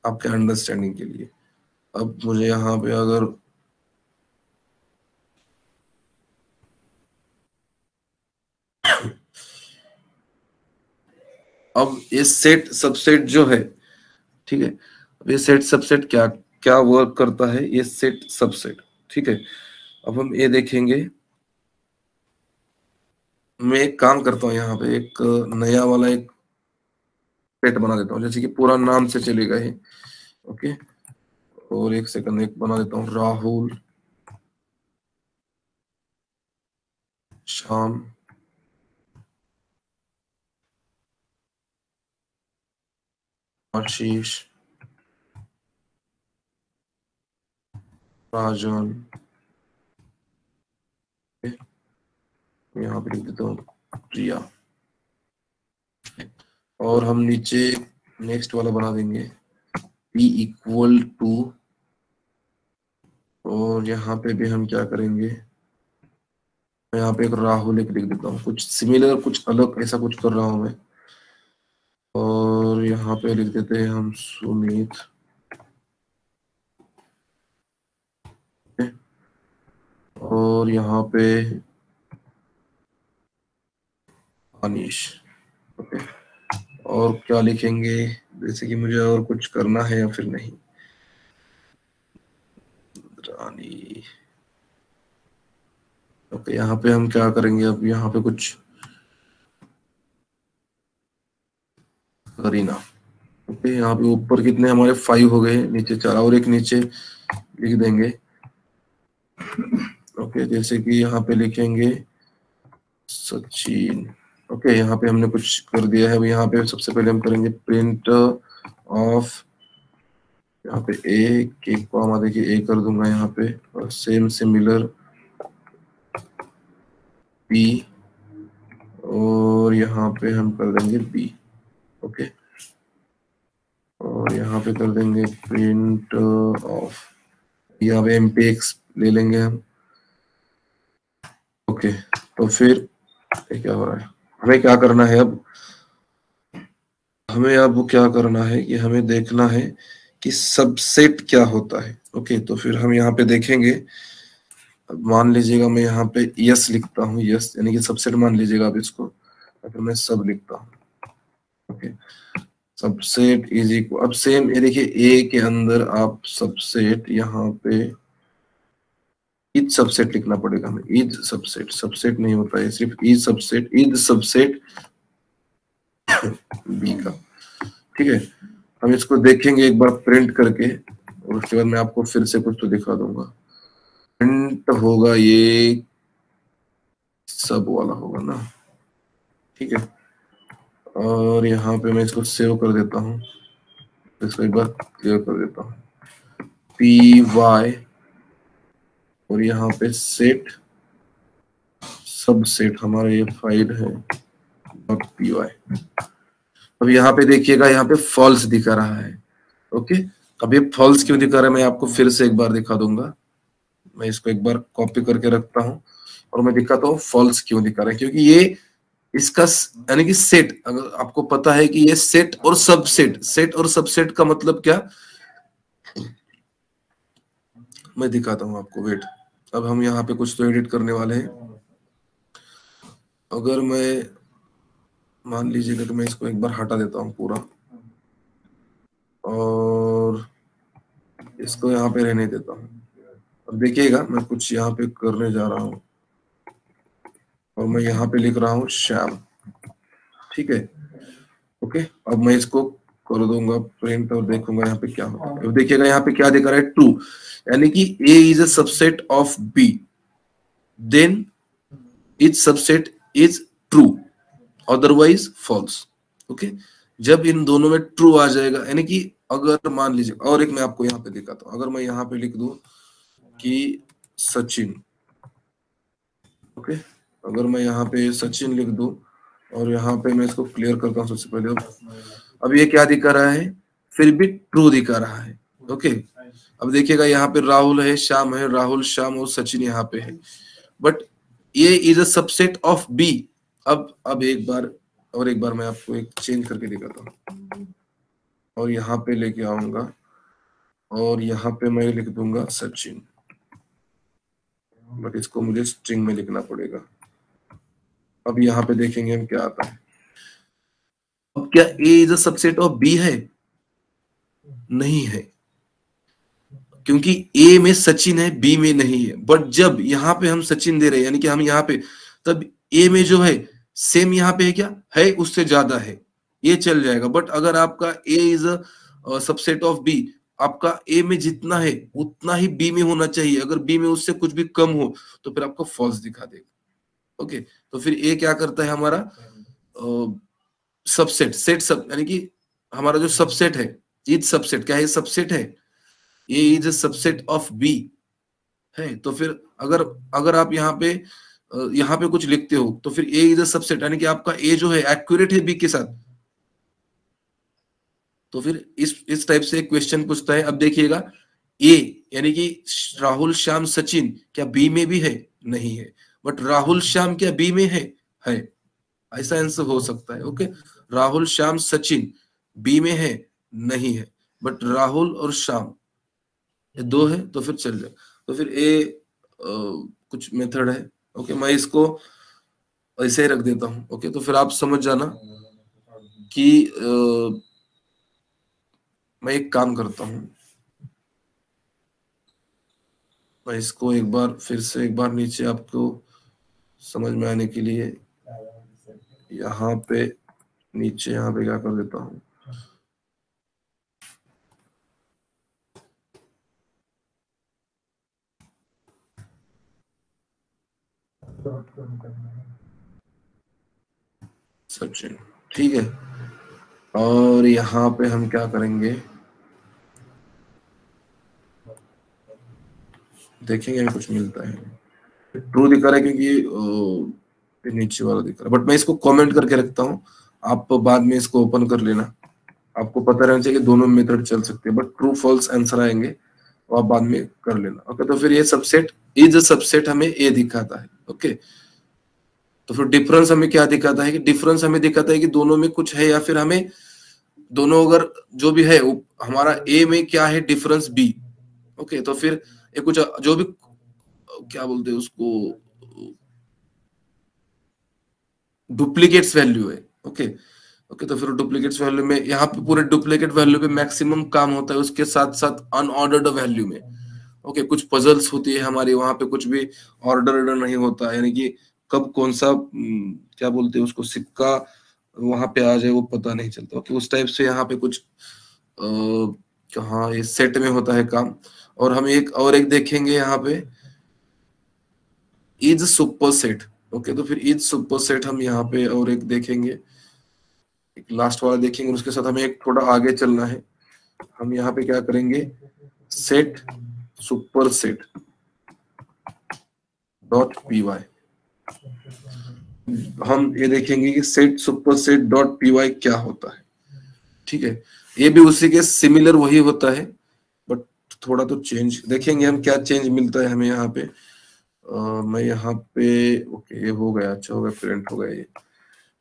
आपके अंडरस्टैंडिंग के लिए। अब मुझे यहाँ पे अगर अब ये सेट सबसेट जो है, ठीक है, अब ये सेट सबसेट क्या क्या वर्क करता है, ये सेट सबसेट, ठीक है। अब हम ये देखेंगे, मैं एक काम करता हूँ, यहाँ पे एक नया वाला एक सेट बना देता हूँ, जैसे कि पूरा नाम से चलेगा ये। ओके, और एक सेकंड, एक बना देता हूँ राहुल, श्याम, आशीष, राजन, यहाँ पे लिख देता हूँ प्रिया, और हम नीचे नेक्स्ट वाला बना देंगे p इक्वल टू, और यहाँ पे भी हम क्या करेंगे, यहाँ पे एक राहुल एक लिख देता हूँ, कुछ सिमिलर कुछ अलग ऐसा कुछ कर रहा हूँ मैं। और यहाँ पे लिख देते हैं हम सुमित, और यहाँ पे अनीश। ओके, और क्या लिखेंगे, जैसे कि मुझे और कुछ करना है या फिर नहीं, रानी। ओके, यहाँ पे हम क्या करेंगे, अब यहाँ पे कुछ करीना। ओके, यहाँ पे ऊपर कितने हमारे 5 हो गए, नीचे 4, और एक नीचे लिख देंगे। ओके, जैसे कि यहाँ पे लिखेंगे सचिन। ओके, यहाँ पे हमने कुछ कर दिया है। यहाँ पे सबसे पहले हम करेंगे प्रिंट ऑफ, यहाँ पे ए के कॉमा, देखिए ए कर दूंगा यहाँ पे, और सेम सिमिलर बी, और यहाँ पे हम कर देंगे बी। ओके, और यहाँ पे कर देंगे प्रिंट ऑफ, यहाँ पे एमपीएक्स ले लेंगे हम। ओके, तो फिर ये क्या हो रहा है, हमें क्या करना है अब, हमें अब क्या करना है कि हमें देखना है कि सबसेट क्या होता है। ओके, तो फिर हम यहाँ पे देखेंगे। मान लीजिएगा मैं यहाँ पे यस लिखता हूँ, यस यानी कि सबसेट मान लीजिएगा आप इसको, फिर मैं सब लिखता हूँ। ओके, सबसेट इज इक्वल, अब सेम ये देखिए ए के अंदर आप सबसेट यहाँ पे इज सबसेट लिखना पड़ेगा हमें, इज सबसेट, सबसेट नहीं होता है सिर्फ is subset, is subset B का। ठीक है, हम इसको देखेंगे एक बार प्रिंट करके, और उसके बाद मैं आपको फिर से कुछ तो दिखा दूंगा। प्रिंट होगा ये सब वाला होगा ना, ठीक है। और यहाँ पे मैं इसको सेव कर देता हूँ, इसको एक बार क्लियर कर देता हूँ, पी वाई, और यहाँ पे सेट सबसेट हमारा ये फाइल है पी वाई। अब यहाँ पे देखिएगा, यहाँ पे फॉल्स दिखा रहा है। ओके, अब ये फॉल्स क्यों दिखा रहा है मैं आपको फिर से एक बार दिखा दूंगा। मैं इसको एक बार कॉपी करके रखता हूँ और मैं दिखाता हूँ फॉल्स क्यों दिखा रहा है। क्योंकि ये इसका यानी कि सेट, अगर आपको पता है कि ये सेट और सबसेट, सेट और सबसेट का मतलब क्या, मैं दिखाता हूँ आपको, वेट। अब हम यहाँ पे कुछ तो एडिट करने वाले हैं। अगर मैं मान लीजिएगा कि मैं इसको एक बार हटा देता हूँ पूरा, और इसको यहाँ पे रहने देता हूँ। अब देखिएगा मैं कुछ यहाँ पे करने जा रहा हूँ, और मैं यहाँ पे लिख रहा हूँ श्याम, ठीक है। ओके, अब मैं इसको कर दूंगा प्रिंट और देखूंगा यहाँ पे क्या होता है। अब देखिएगा यहाँ पे क्या दिखा रहा है, ट्रू, यानी कि A is a subset of B, then is subset is true, otherwise false. Okay, जब इन दोनों में ट्रू आ जाएगा, यानी कि अगर मान लीजिए, और एक मैं आपको यहाँ पे दिखाता हूँ, अगर मैं यहाँ पे लिख दूं कि सचिन, ओके, अगर मैं यहाँ पे सचिन लिख दूं और यहाँ पे मैं इसको क्लियर करता हूँ सबसे पहले। अब ये क्या दिखा रहा है, फिर भी ट्रू दिखा रहा है। ओके, अब देखिएगा यहाँ पे राहुल है, श्याम है, राहुल श्याम और सचिन यहाँ पे है, बट ये is a subset of B. अब एक बार और एक बार मैं आपको एक चेंज करके दिखाता हूँ, और यहाँ पे लेके आऊंगा और यहाँ पे मैं लिख दूंगा सचिन, बट इसको मुझे स्ट्रिंग में लिखना पड़ेगा। अब यहाँ पे देखेंगे हम क्या आता है। अब क्या A is a subset of B है, नहीं है, क्योंकि ए में सचिन है, बी में नहीं है। बट जब यहाँ पे हम सचिन दे रहे हैं, यानी कि हम यहाँ पे, तब ए में जो है सेम यहाँ पे है, क्या है, उससे ज्यादा है, ये चल जाएगा। बट अगर आपका A is a subset of B, आपका ए में जितना है उतना ही बी में होना चाहिए। अगर बी में उससे कुछ भी कम हो तो फिर आपको फॉल्स दिखा देगा। ओके, तो फिर ए क्या करता है, हमारा सबसेट, सेट सब, यानी कि हमारा जो सबसेट है, इज सबसेट क्या है, सबसेट है, A is a subset of B है। तो फिर अगर आप यहाँ पे कुछ लिखते हो तो फिर ए इज अ सबसेट, यानी कि आपका ए जो है एक्यूरेट है बी के साथ। तो फिर इस टाइप से क्वेश्चन पूछता है। अब देखिएगा, ए यानी कि राहुल श्याम सचिन क्या बी में भी है, नहीं है, बट राहुल श्याम क्या बी में है, ऐसा आंसर हो सकता है। ओके, राहुल श्याम सचिन बी में है, नहीं है, बट राहुल और श्याम ये दो है, तो फिर चल जाए। तो फिर कुछ मेथड है। ओके, मैं इसको ऐसे ही रख देता हूं। ओके, तो फिर आप समझ जाना कि मैं एक काम करता हूं, मैं इसको एक बार फिर से एक बार नीचे आपको समझ में आने के लिए यहाँ पे नीचे यहाँ पे क्या कर देता हूँ, सचिन, ठीक है। और यहाँ पे हम क्या करेंगे, देखेंगे कुछ मिलता है। ट्रू दिखा रहा है क्योंकि नीचे वाला दिख रहा है, बट मैं इसको कमेंट करके रखता हूँ, आप बाद में इसको ओपन कर लेना। आपको पता रहना चाहिए कि दोनों मेथड चल सकते हैं, बट ट्रू फॉल्स आंसर आएंगे तो आप बाद में कर लेना। ओके, तो फिर ये सबसेट इज अ सबसेट हमें ए दिखाता है। ओके, तो फिर डिफरेंस हमें क्या दिखाता है, कि डिफरेंस हमें दिखाता है कि दोनों में कुछ है या फिर हमें दोनों अगर जो भी है हमारा ए में क्या है डिफरेंस बी, ओके, तो फिर ये कुछ जो भी क्या बोलते हैं उसको डुप्लीकेट्स वैल्यू है, ओके। ओके, तो फिर डुप्लीकेट्स वैल्यू में यहाँ पे पूरे डुप्लीकेट वैल्यू पे मैक्सिमम काम होता है, उसके साथ साथ अनऑर्डर्ड वैल्यू में, ओके, कुछ पजल्स होती है हमारी, वहां पे कुछ भी ऑर्डर नहीं होता, यानी कि कब कौन सा क्या बोलते हैं उसको सिक्का वहां पे आ जाए वो पता नहीं चलता, ओके, उस टाइप से यहाँ पे कुछ हाँ ये सेट में होता है काम। और हम एक देखेंगे यहाँ पे इज सुपर सेट, ओके, तो फिर इज सुपर सेट हम यहाँ पे और एक देखेंगे, एक लास्ट वाला देखेंगे, उसके साथ हमें एक थोड़ा आगे चलना है। हम यहाँ पे क्या करेंगे, set superset dot P Y, हम ये देखेंगे कि set superset dot P Y क्या होता है, ठीक है। ये भी उसी के सिमिलर वही होता है, बट थोड़ा तो चेंज देखेंगे हम, क्या चेंज मिलता है हमें यहाँ पे। मैं यहाँ पे ओके, ये हो गया, अच्छा हो गया, प्रिंट हो गया ये।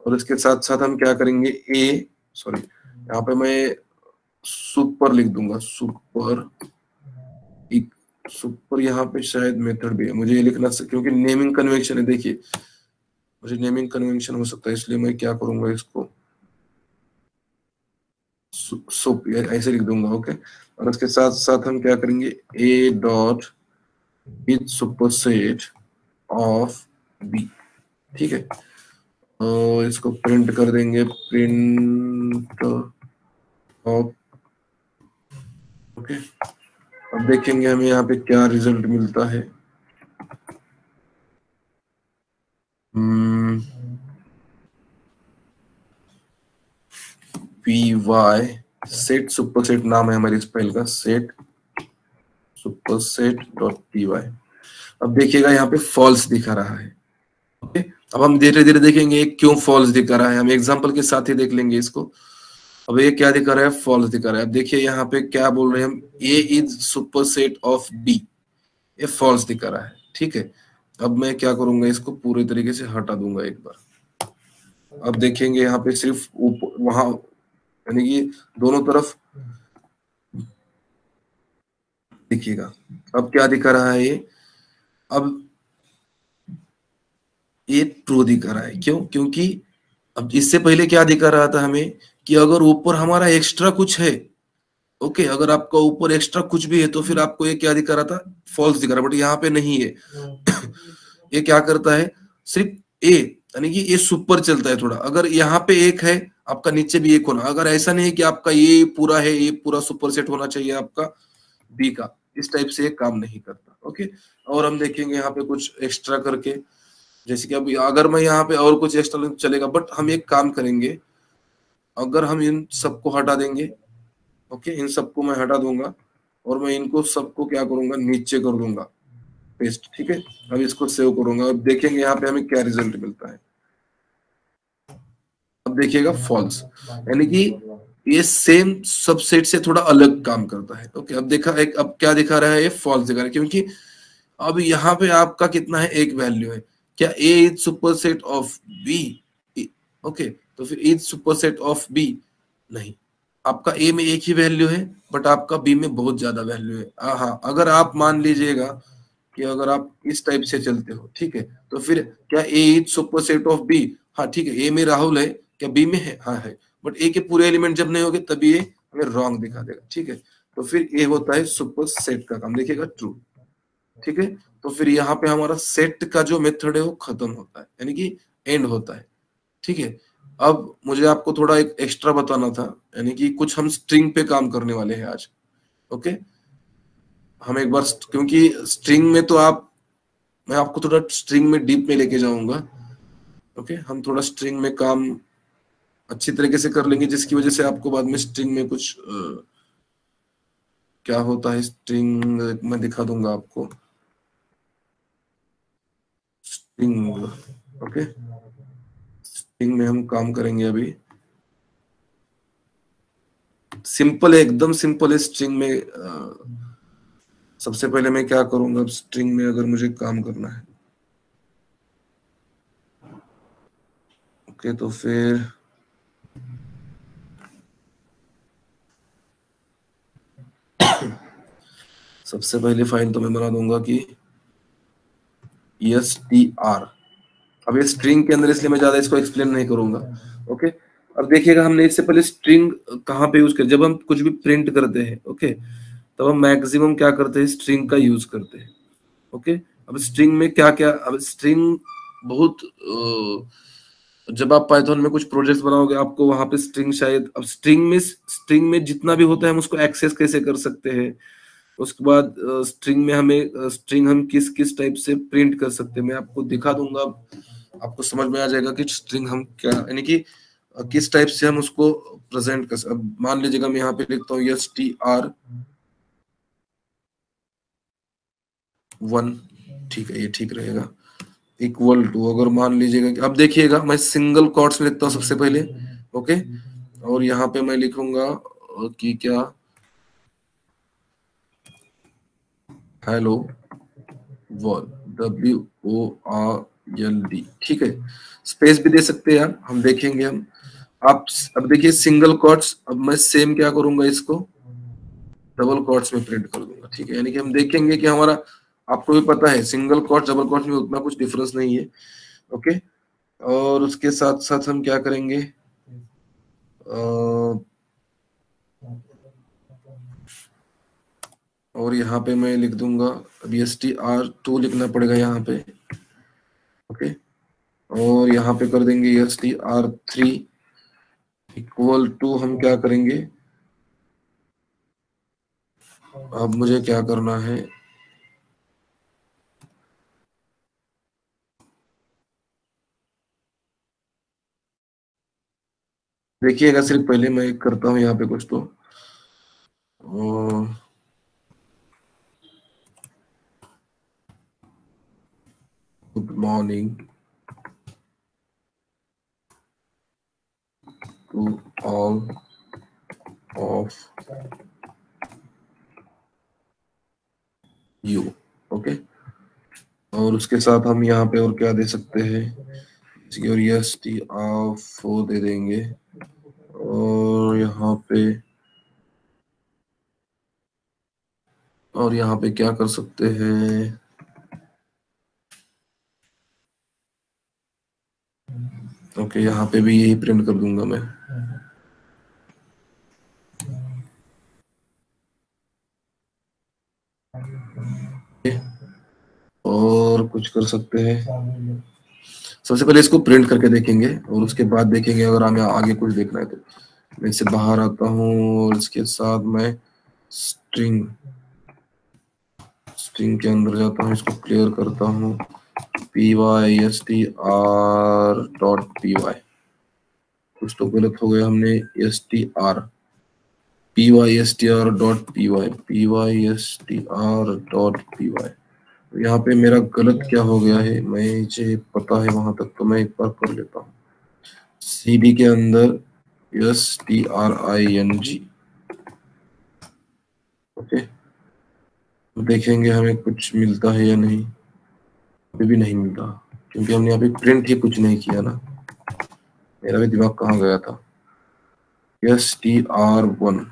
और इसके साथ साथ हम क्या करेंगे, ए सॉरी यहाँ पे मैं सुपर लिख दूंगा, सुपर एक सुपर, यहाँ पे शायद मेथड भी है, मुझे ये लिखना क्योंकि नेमिंग कन्वेंशन है, देखिए मुझे नेमिंग कन्वेंशन हो सकता है, इसलिए मैं क्या करूंगा इसको सुप ऐसे लिख दूंगा, ओके। और उसके साथ साथ हम क्या करेंगे, A dot is superset of B, ठीक है। तो इसको प्रिंट कर देंगे, प्रिंट ऑफ, ओके। अब देखेंगे हमें यहाँ पे क्या रिजल्ट मिलता है। पी वाई सेट सुपरसेट नाम है हमारी स्पेल का, set superset dot P Y. अब देखिएगा यहाँ पे फॉल्स दिखा रहा है, ओके। अब हम धीरे धीरे देखेंगे क्यों फॉल्स दिखा रहा है, हम एग्जांपल के साथ ही देख लेंगे इसको। अब ये क्या दिखा रहा है, फॉल्स दिखा रहा है। अब देखिए यहाँ पे क्या बोल रहे हैं हम, ए इज सुपरसेट ऑफ बी, ये फॉल्स दिखा रहा है, ठीक है। अब मैं क्या करूंगा, इसको पूरे तरीके से हटा दूंगा एक बार। अब देखेंगे यहाँ पे सिर्फ ऊपर वहां, यानी कि दोनों तरफ देखिएगा। अब क्या दिखा रहा है ये, अब ये ट्रू दिखा रहा है, क्यों, क्योंकि अब इससे पहले क्या दिखा रहा था हमें कि अगर ऊपर हमारा एक्स्ट्रा कुछ है, ओके, अगर आपका ऊपर एक्स्ट्रा कुछ भी है तो फिर आपको ये क्या दिखा रहा था, फॉल्स दिखा रहा, बट यहाँ पे नहीं है। ये क्या करता है, सिर्फ ए, यानी कि ये सुपर चलता है थोड़ा, अगर यहाँ पे एक है आपका नीचे भी एक होना, अगर ऐसा नहीं है कि आपका ये पूरा है, ये पूरा सुपर सेट होना चाहिए आपका बी का, इस टाइप से ये काम नहीं करता, ओके। और हम देखेंगे यहाँ पे कुछ एक्स्ट्रा करके, जैसे कि अभी अगर मैं यहाँ पे और कुछ एक्स्ट्रा चलेगा, बट हम एक काम करेंगे, अगर हम इन सबको हटा देंगे, ओके, इन सबको मैं हटा दूंगा और मैं इनको सबको क्या करूंगा, नीचे कर दूंगा पेस्ट, ठीक है। अब इसको सेव करूंगा, अब देखेंगे यहाँ पे हमें क्या रिजल्ट मिलता है। अब देखिएगा फॉल्स, यानी कि ये सेम सबसेट से थोड़ा अलग काम करता है, ओके। अब देखा एक, अब क्या दिखा रहा है, ये फॉल्स दिखा रहा है, क्योंकि अब यहाँ पे आपका कितना है, एक वैल्यू है, क्या A is superset of B, okay, तो फिर इज सुपरसेट ऑफ बी नहीं, आपका ए में एक ही वैल्यू है, बट आपका बी में बहुत ज्यादा वैल्यू है। हाँ, अगर आप मान लीजिएगा कि अगर आप इस टाइप से चलते हो, ठीक है, तो फिर क्या A is superset of B, हाँ ठीक है, ए में राहुल है, क्या बी में है, हाँ है, बट ए के पूरे एलिमेंट जब नहीं होंगे तभी ये हमें रॉन्ग दिखा देगा, ठीक है। तो फिर ए होता है सुपर सेट का काम, देखिएगा ट्रू, ठीक है। तो फिर यहाँ पे हमारा सेट का जो मेथड है वो खत्म होता है, यानी कि एंड होता है, ठीक है। अब मुझे आपको थोड़ा एक एक्स्ट्रा बताना था, यानी कि कुछ हम स्ट्रिंग पे काम करने वाले हैं आज, ओके। हम एक बार, क्योंकि स्ट्रिंग में तो आप, मैं आपको थोड़ा स्ट्रिंग में डीप में लेके जाऊंगा, ओके। हम थोड़ा स्ट्रिंग में काम अच्छी तरीके से कर लेंगे, जिसकी वजह से आपको बाद में स्ट्रिंग में कुछ क्या होता है, स्ट्रिंग मैं दिखा दूंगा आपको, स्ट्रिंग, ओके। स्ट्रिंग में हम काम करेंगे अभी, सिंपल है, एकदम सिंपल है स्ट्रिंग में। सबसे पहले मैं क्या करूंगा, स्ट्रिंग में अगर मुझे काम करना है, ओके, तो फिर सबसे पहली फाइल तो मैं बना दूंगा कि str। अब ये स्ट्रिंग के अंदर, इसलिए मैं ज्यादा इसको एक्सप्लेन नहीं करूंगा। ओके, अब देखिएगा हमने इससे पहले स्ट्रिंग कहाँ पे यूज कर, जब हम कुछ भी प्रिंट करते हैं, ओके, तब हम मैक्सिमम क्या करते हैं, स्ट्रिंग का यूज करते हैं। ओके, अब स्ट्रिंग में क्या क्या, अब स्ट्रिंग बहुत जब आप पाइथन में कुछ प्रोजेक्ट्स बनाओगे आपको वहां पे स्ट्रिंग शायद, अब स्ट्रिंग में जितना भी होता है हम उसको एक्सेस कैसे कर सकते हैं, उसके बाद स्ट्रिंग में हमें स्ट्रिंग हम किस किस टाइप से प्रिंट कर सकते हैं, मैं आपको दिखा दूंगा, आपको समझ में आ जाएगा कि स्ट्रिंग हम क्या, यानी कि किस टाइप से हम उसको प्रेजेंट कर सकते। अब मान लीजिएगा मैं यहाँ पे लिखता हूँ str1, ठीक है, ये ठीक रहेगा, इक्वल टू, अगर मान लीजिएगा कि अब देखिएगा मैं सिंगल कोट्स में लिखता हूँ सबसे पहले। ओके, और यहाँ पे मैं लिखूंगा कि क्या, हेलो वर्ल्ड, WORLD, ठीक है, स्पेस भी दे सकते हैं यार, हम देखेंगे हम। आप अब देखिए सिंगल कोट्स, अब मैं सेम क्या करूंगा, इसको डबल कोट्स में प्रिंट कर दूंगा, ठीक है, यानी कि हम देखेंगे कि हमारा, आपको भी पता है सिंगल कोट्स डबल कोट्स में उतना कुछ डिफरेंस नहीं है। ओके, और उसके साथ साथ हम क्या करेंगे, और यहाँ पे मैं लिख दूंगा, अब str2 लिखना पड़ेगा यहाँ पे। ओके, और यहाँ पे कर देंगे str3 इक्वल टू, हम क्या करेंगे, अब मुझे क्या करना है, देखिएगा सिर्फ पहले मैं करता हूँ यहाँ पे कुछ तो, good morning to all of you. Okay, और उसके साथ हम यहाँ पे और क्या दे सकते हैं, और str4 दे देंगे, और यहाँ पे क्या कर सकते हैं, ओके, यहाँ पे भी यही प्रिंट कर दूंगा मैं। और कुछ कर सकते हैं, सबसे पहले इसको प्रिंट करके देखेंगे और उसके बाद देखेंगे अगर हमें आगे कुछ देखना है तो। मैं इससे बाहर आता हूँ और इसके साथ मैं स्ट्रिंग के अंदर जाता हूँ, इसको क्लियर करता हूँ, pystr.py, कुछ तो गलत हो गया, हमने pystr.py यहाँ पे मेरा गलत क्या हो गया है, मुझे पता है वहां तक, तो मैं एक बार कर लेता हूँ, cd के अंदर string, ओके, देखेंगे हमें कुछ मिलता है या नहीं, अभी भी नहीं मिलता क्योंकि हमने अभी प्रिंट ही कुछ नहीं किया ना, मेरा भी दिमाग कहाँ गया था, str1,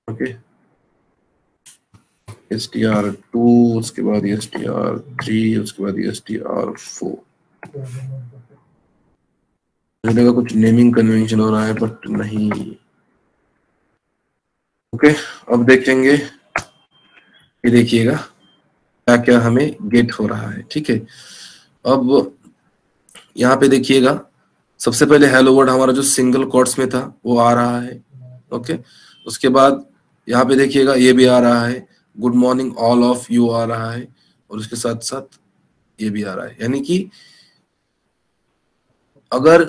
ओके, str2, उसके बाद str3, उसके बाद str4। मुझे लगा कुछ नेमिंग कन्वेंशन हो रहा है बट नहीं। ओके, अब देखेंगे, ये देखिएगा क्या क्या हमें गेट हो रहा है, ठीक है। अब यहाँ पे देखिएगा सबसे पहले हेलो वर्ड हमारा जो सिंगल कोट्स में था वो आ रहा है। ओके, उसके बाद यहाँ पे देखिएगा ये भी आ रहा है, good morning all of you आ रहा है, और उसके साथ साथ ये भी आ रहा है, यानी कि अगर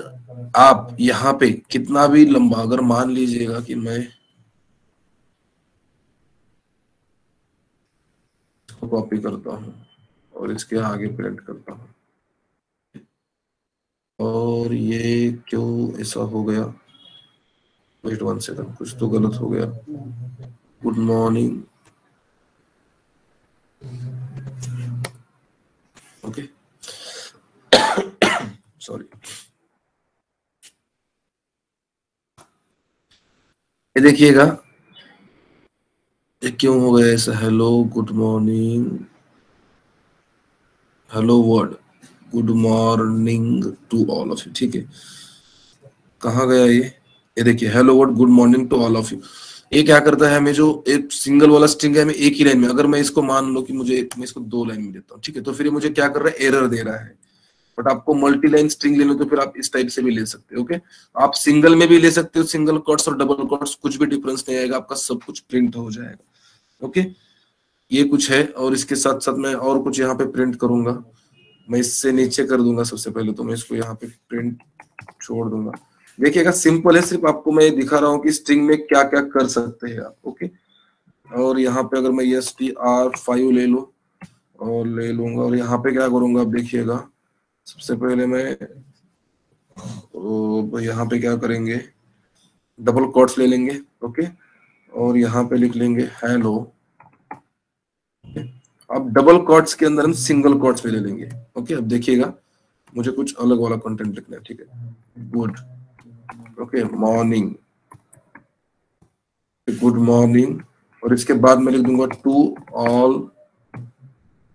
आप यहाँ पे कितना भी लंबा, अगर मान लीजिएगा कि मैं इसको कॉपी करता हूँ और इसके आगे प्रिंट करता हूँ, और ये क्यों ऐसा हो गया, वेट 1 सेकंड, कुछ तो गलत हो गया, गुड मॉर्निंग, ओके, सॉरी, ये देखिएगा ये क्यों हो गया ऐसा? Hello good morning, hello word, good morning to all of you. ठीक है, कहाँ गया ये देखिए, hello word good morning to all of you. ये क्या करता है, हमें जो एक सिंगल वाला स्ट्रिंग है हमें एक ही लाइन में, अगर मैं इसको मान लो कि मैं इसको दो लाइन में देता हूँ, ठीक है, तो फिर ये मुझे क्या कर रहा है, एरर दे रहा है। बट आपको मल्टी लाइन स्ट्रिंग लेना तो फिर आप इस टाइप से भी ले सकते हो। ओके, आप सिंगल में भी ले सकते हो, सिंगल कोट्स और डबल कोट्स कुछ भी डिफरेंस नहीं आएगा, आपका सब कुछ प्रिंट हो जाएगा। ओके, ये कुछ है, और इसके साथ साथ मैं और कुछ यहाँ पे प्रिंट करूंगा। मैं इससे नीचे कर दूंगा, सबसे पहले तो मैं इसको यहाँ पे प्रिंट छोड़ दूंगा। देखिएगा सिंपल है, सिर्फ आपको मैं दिखा रहा हूँ कि स्ट्रिंग में क्या क्या कर सकते हैं आप। ओके, और यहाँ पे अगर मैं str5 ले लूं और ले लूंगा, और यहाँ पे क्या करूंगा आप देखिएगा, सबसे पहले मैं यहाँ पे क्या करेंगे, डबल कोट्स ले लेंगे। ओके, और यहाँ पे लिख लेंगे हेलो। अब डबल कोट्स के अंदर हम सिंगल कोट्स भी ले लेंगे। ओके, अब देखिएगा मुझे कुछ अलग वाला कंटेंट लिखना है। ठीक है, good, okay morning, good morning, और इसके बाद मैं लिख दूंगा to all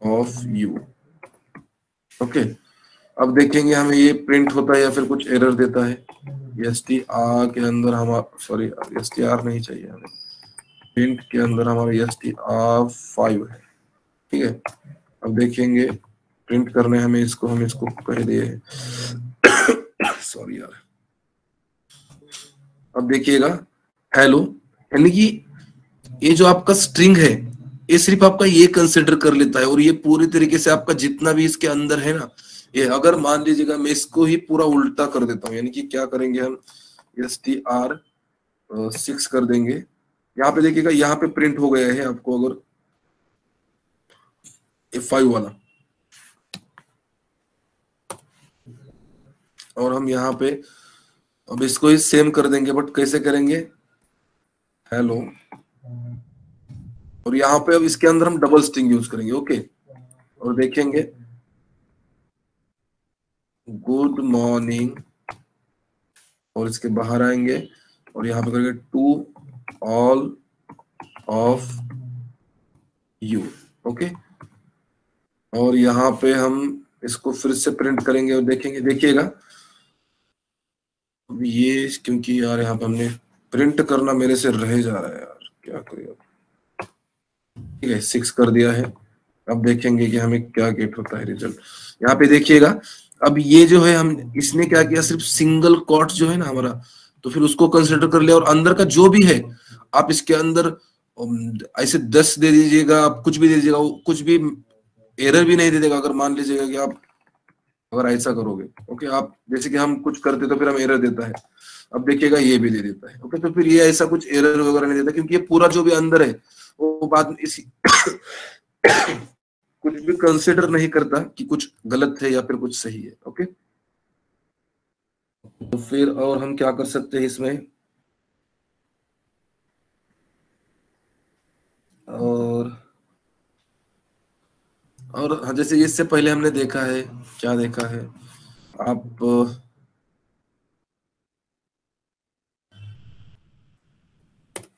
of you. Okay, अब देखेंगे हमें ये प्रिंट होता है या फिर कुछ एरर देता है। str के अंदर हमारा, सॉरी str नहीं चाहिए हमें, प्रिंट के अंदर हमारा str5 है। ठीक है, अब देखेंगे प्रिंट करने हमें इसको, हम इसको कह दिए सॉरी यार। अब देखिएगा हेलो, यानी कि ये जो आपका स्ट्रिंग है ये सिर्फ आपका ये कंसिडर कर लेता है, और ये पूरी तरीके से आपका जितना भी इसके अंदर है ना, ये अगर मान लीजिएगा मैं इसको ही पूरा उल्टा कर देता हूँ, यानी कि क्या करेंगे हम, str6 कर देंगे। यहाँ पे देखिएगा, यहाँ पे प्रिंट हो गया है आपको, अगर F5 वाला, और हम यहाँ पे अब इसको ही सेम कर देंगे, बट कैसे करेंगे, हेलो, और यहाँ पे अब इसके अंदर हम डबल स्ट्रिंग यूज करेंगे। ओके, और देखेंगे गुड मॉर्निंग, और इसके बाहर आएंगे और यहाँ पे करेंगे to all of you. Okay, और यहाँ पे हम इसको फिर से प्रिंट करेंगे और देखेंगे, देखिएगा ये, क्योंकि यार यहाँ पे हमने प्रिंट करना मेरे से रह जा रहा है यार, क्या करें अब। ठीक है, 6 कर दिया है। अब देखेंगे कि हमें क्या गेट होता है रिजल्ट। यहाँ पे देखिएगा, अब ये जो है, हम इसने क्या किया, सिर्फ सिंगल कोट जो है ना हमारा, तो फिर उसको कंसिडर कर लिया, और अंदर का जो भी है आप इसके अंदर ऐसे 10 दे दीजिएगा, आप कुछ भी दे दीजिएगा, कुछ भी एरर भी नहीं दे देगा, अगर मान लीजिएगा कि आप अगर ऐसा करोगे। ओके, आप जैसे कि हम कुछ करते तो फिर हम एरर देता है, अब देखिएगा ये भी दे देता है। ओके, तो फिर ये ऐसा कुछ एरर वगैरह नहीं देता, क्योंकि ये पूरा जो भी अंदर है वो बाद में इसी कुछ भी कंसिडर नहीं करता कि कुछ गलत है या फिर कुछ सही है। ओके, तो फिर और हम क्या कर सकते हैं इसमें, और हाँ, जैसे इससे पहले हमने देखा है, क्या देखा है आप,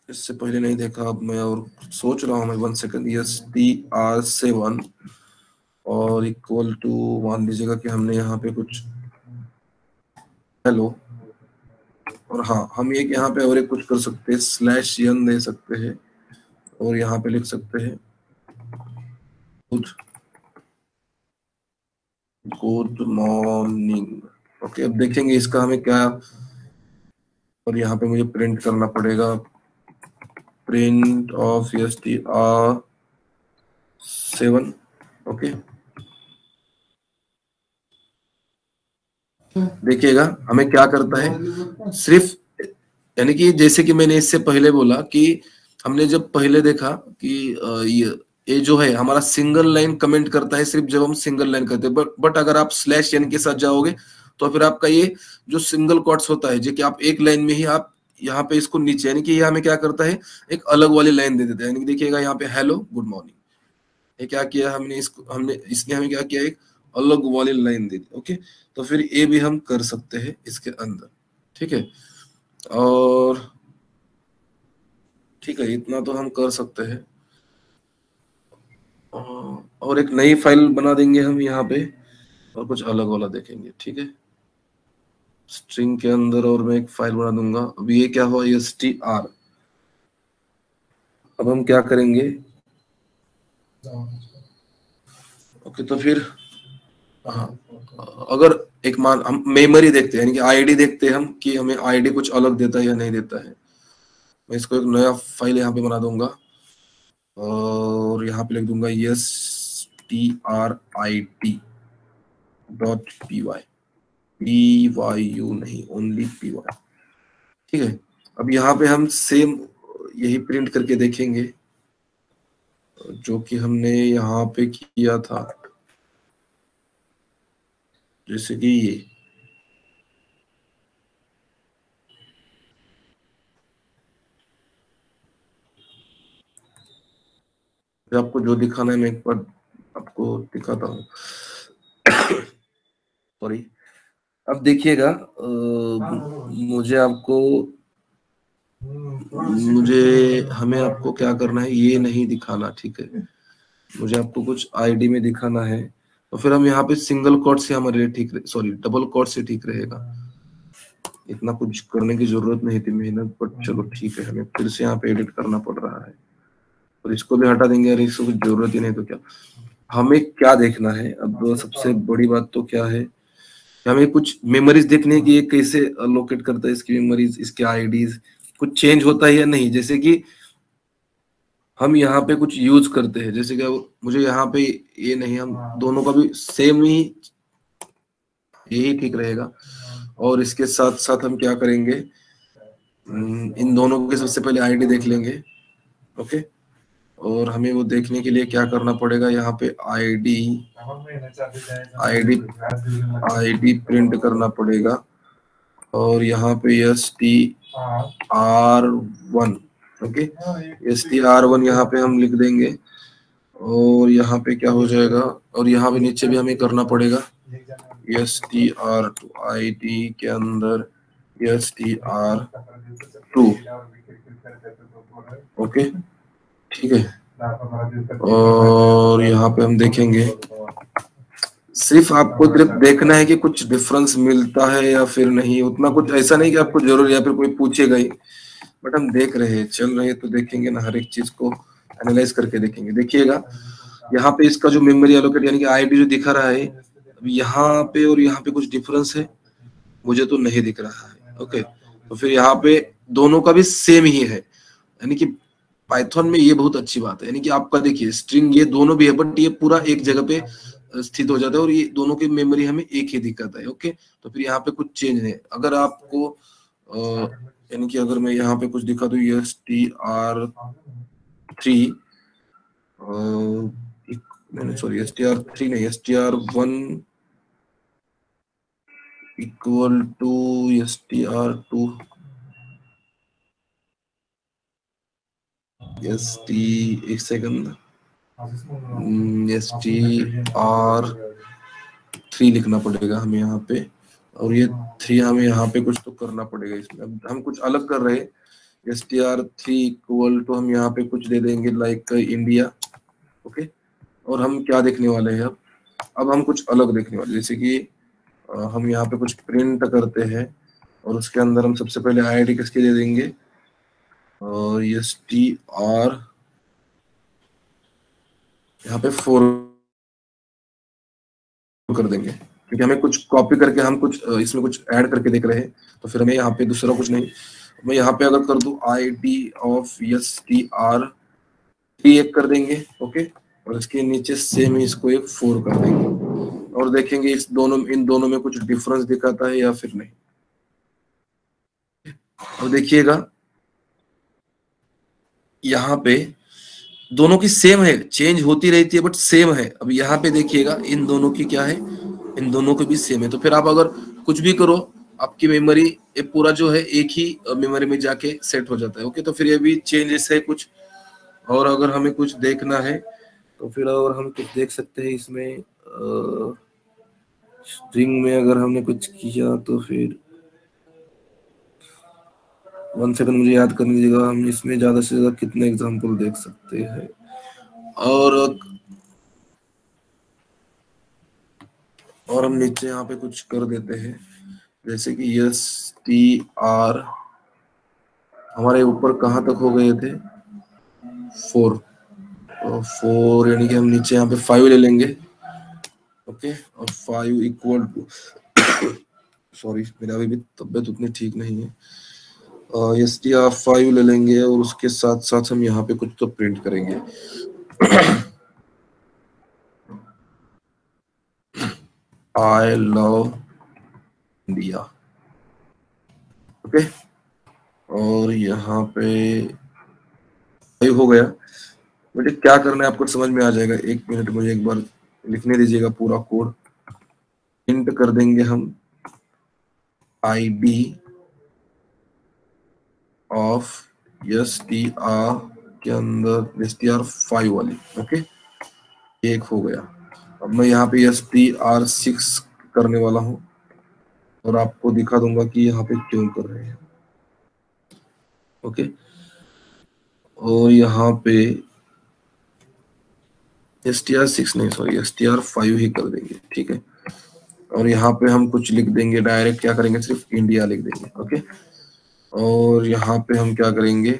इससे पहले नहीं देखा, अब मैं और सोच रहा हूँ मैं, 1 सेकंड, str7 और इक्वल टू, मान लीजिएगा कि हमने यहाँ पे कुछ हेलो, और हाँ हम एक यहाँ पे और एक कुछ कर सकते हैं, /n दे सकते हैं, और यहाँ पे लिख सकते हैं गुड मॉर्निंग। ओके, अब देखेंगे इसका हमें क्या, और यहाँ पे मुझे प्रिंट करना पड़ेगा, प्रिंट ऑफ str7। ओके, देखिएगा हमें क्या करता है, सिर्फ यानी कि जैसे कि मैंने इससे पहले बोला कि हमने जब पहले देखा कि ये जो है हमारा सिंगल लाइन कमेंट करता है सिर्फ जब हम सिंगल लाइन करते हैं, बट अगर आप /n के साथ जाओगे तो फिर आपका ये जो सिंगल कोट्स होता है, जो कि आप एक लाइन में ही आप यहाँ पे इसको नीचे, यानी कि ये हमें क्या करता है, एक अलग वाली लाइन दे देता है। यानी कि देखिएगा यहाँ पे हेलो गुड मॉर्निंग, ये क्या किया हमने, इसने हमें क्या किया, एक अलग वाली लाइन दे दी। ओके, तो फिर ये भी हम कर सकते हैं इसके अंदर। ठीक है, और ठीक है, इतना तो हम कर सकते हैं। और एक नई फाइल बना देंगे हम यहाँ पे, और कुछ अलग वाला देखेंगे, ठीक है। स्ट्रिंग के अंदर और मैं एक फाइल बना दूंगा। अब ये क्या हुआ, str। अब हम क्या करेंगे, ओके, तो फिर हाँ, अगर एक मान हम मेमोरी देखते हैं, यानी कि आईडी देखते हैं हम कि हमें आईडी कुछ अलग देता है या नहीं देता है। मैं इसको एक नया फाइल यहाँ पे बना दूंगा और यहाँ पे लिख दूंगा strit.py नहीं, ओनली py, ठीक है। अब यहाँ पे हम सेम यही प्रिंट करके देखेंगे जो कि हमने यहाँ पे किया था, जैसे कि ये आपको जो दिखाना है मैं एक बार आपको दिखाता हूँ। सॉरी। अब देखिएगा, हमें आपको क्या करना है, ये नहीं दिखाना, ठीक है। मुझे आपको कुछ आईडी में दिखाना है, तो फिर हम यहाँ पे सिंगल कोट से हमारे लिए ठीक, सॉरी डबल कोट से ठीक रहेगा। इतना कुछ करने की जरूरत नहीं थी मेहनत, बट चलो ठीक है, हमें फिर से यहाँ पे एडिट करना पड़ रहा है। और इसको भी हटा देंगे, अरे इसको कुछ जरूरत ही नहीं तो क्या। हमें क्या देखना है अब, सबसे बड़ी बात तो क्या है, हमें कुछ मेमोरीज देखनी है कि ये कैसे लोकेट करता है इसकी मेमोरीज, इसके आईडीज कुछ चेंज होता है या नहीं। जैसे कि हम यहाँ पे कुछ यूज करते हैं, जैसे कि मुझे यहाँ पे ये नहीं, हम दोनों का भी सेम ही, यही ठीक रहेगा। और इसके साथ साथ हम क्या करेंगे, इन दोनों के सबसे पहले आईडी देख लेंगे, ओके। और हमें वो देखने के लिए क्या करना पड़ेगा, यहाँ पे आईडी आईडी आईडी प्रिंट करना पड़ेगा। और यहाँ पे str1, ओके, str1 यहाँ पे हम लिख देंगे। और यहाँ पे क्या हो जाएगा, और यहाँ पे नीचे भी हमें करना पड़ेगा str2 आईडी के अंदर str2, ओके, ठीक है। और यहाँ पे हम देखेंगे, सिर्फ आपको सिर्फ देखना है कि कुछ डिफरेंस मिलता है या फिर नहीं, उतना कुछ ऐसा नहीं कि आपको जरूर या फिर कोई पूछेगा ही, बट हम देख रहे हैं, चल रहे हैं तो देखेंगे ना, हर एक चीज को एनालाइज करके देखेंगे। देखिएगा यहाँ पे इसका जो मेमोरी एलोकेट यानी कि आईडी जो दिखा रहा है, यहाँ पे और यहाँ पे कुछ डिफरेंस है, मुझे तो नहीं दिख रहा है, ओके। तो फिर यहाँ पे दोनों का भी सेम ही है, यानी कि पाइथन में ये बहुत अच्छी बात है, यानी कि आपका देखिए स्ट्रिंग ये दोनों भी है, बट ये पूरा एक जगह पे स्थित हो जाता है और ये दोनों की मेमोरी हमें एक ही दिक्कत है, ओके। तो फिर यहाँ पे कुछ चेंज है, अगर आपको यानी कि अगर मैं यहाँ पे कुछ दिखा दूं, str3 नहीं, सॉरी str3 नहीं, str1 इक्वल टू str2 एक सेकंड, str3 लिखना पड़ेगा हमें यहाँ पे। और ये 3 हमें यहाँ पे कुछ तो करना पड़ेगा, इसमें अब हम कुछ अलग कर रहे हैं। str3 इक्वल टू हम यहाँ पे कुछ दे देंगे लाइक इंडिया, ओके। और हम क्या देखने वाले हैं अब हम कुछ अलग देखने वाले, जैसे कि हम यहाँ पे कुछ प्रिंट करते हैं और उसके अंदर हम सबसे पहले आईडी किसके दे देंगे, और str यहाँ पे 4 कर देंगे, क्योंकि हमें कुछ कॉपी करके हम कुछ इसमें कुछ ऐड करके देख रहे हैं, तो फिर हमें यहाँ पे दूसरा कुछ नहीं। मैं यहाँ पे अगर कर दूं आईडी ऑफ str3 एक कर देंगे, ओके। और इसके नीचे सेम ही इसको एक 4 कर देंगे और देखेंगे इन दोनों में कुछ डिफरेंस दिखाता है या फिर नहीं। अब देखिएगा यहाँ पे दोनों की सेम है, चेंज होती रहती है बट सेम है। अब यहाँ पे देखिएगा इन दोनों की क्या है, इन दोनों के भी सेम है। तो फिर आप अगर कुछ भी करो, आपकी मेमोरी ये पूरा जो है एक ही मेमोरी में जाके सेट हो जाता है, ओके। तो फिर ये भी चेंजेस है कुछ। और अगर हमें कुछ देखना है तो फिर और हम कुछ देख सकते हैं इसमें, स्ट्रिंग में अगर हमने कुछ किया तो फिर 1 सेकंड मुझे याद करने दीजिएगा, हम इसमें ज्यादा से ज्यादा कितने एग्जांपल देख सकते हैं। और हम नीचे यहाँ पे कुछ कर देते हैं, जैसे कि STR हमारे ऊपर कहाँ तक हो गए थे 4, तो 4 यानी कि हम नीचे यहाँ पे 5 ले लेंगे। ओके, और 5 इक्वल टू सॉरी मेरा अभी भी तबियत उतनी ठीक नहीं है, STR 5 ले लेंगे और उसके साथ साथ हम यहाँ पे कुछ तो प्रिंट करेंगे। I love India. ओके, और यहाँ पे 5 हो गया। मुझे क्या करना है आपको समझ में आ जाएगा, 1 मिनट मुझे एक बार लिखने दीजिएगा पूरा कोड। प्रिंट कर देंगे हम ID ऑफ STR के अंदर STR 5 वाली। ओके, एक हो गया। अब मैं यहाँ पे STR 6 करने वाला हूँ और आपको दिखा दूंगा कि यहाँ पे क्यों कर रहे हैं। ओके, और यहाँ पे STR 6 नहीं, सॉरी STR 5 ही कर देंगे, ठीक है। और यहाँ पे हम कुछ लिख देंगे, डायरेक्ट क्या करेंगे, सिर्फ इंडिया लिख देंगे। ओके, और यहाँ पे हम क्या करेंगे,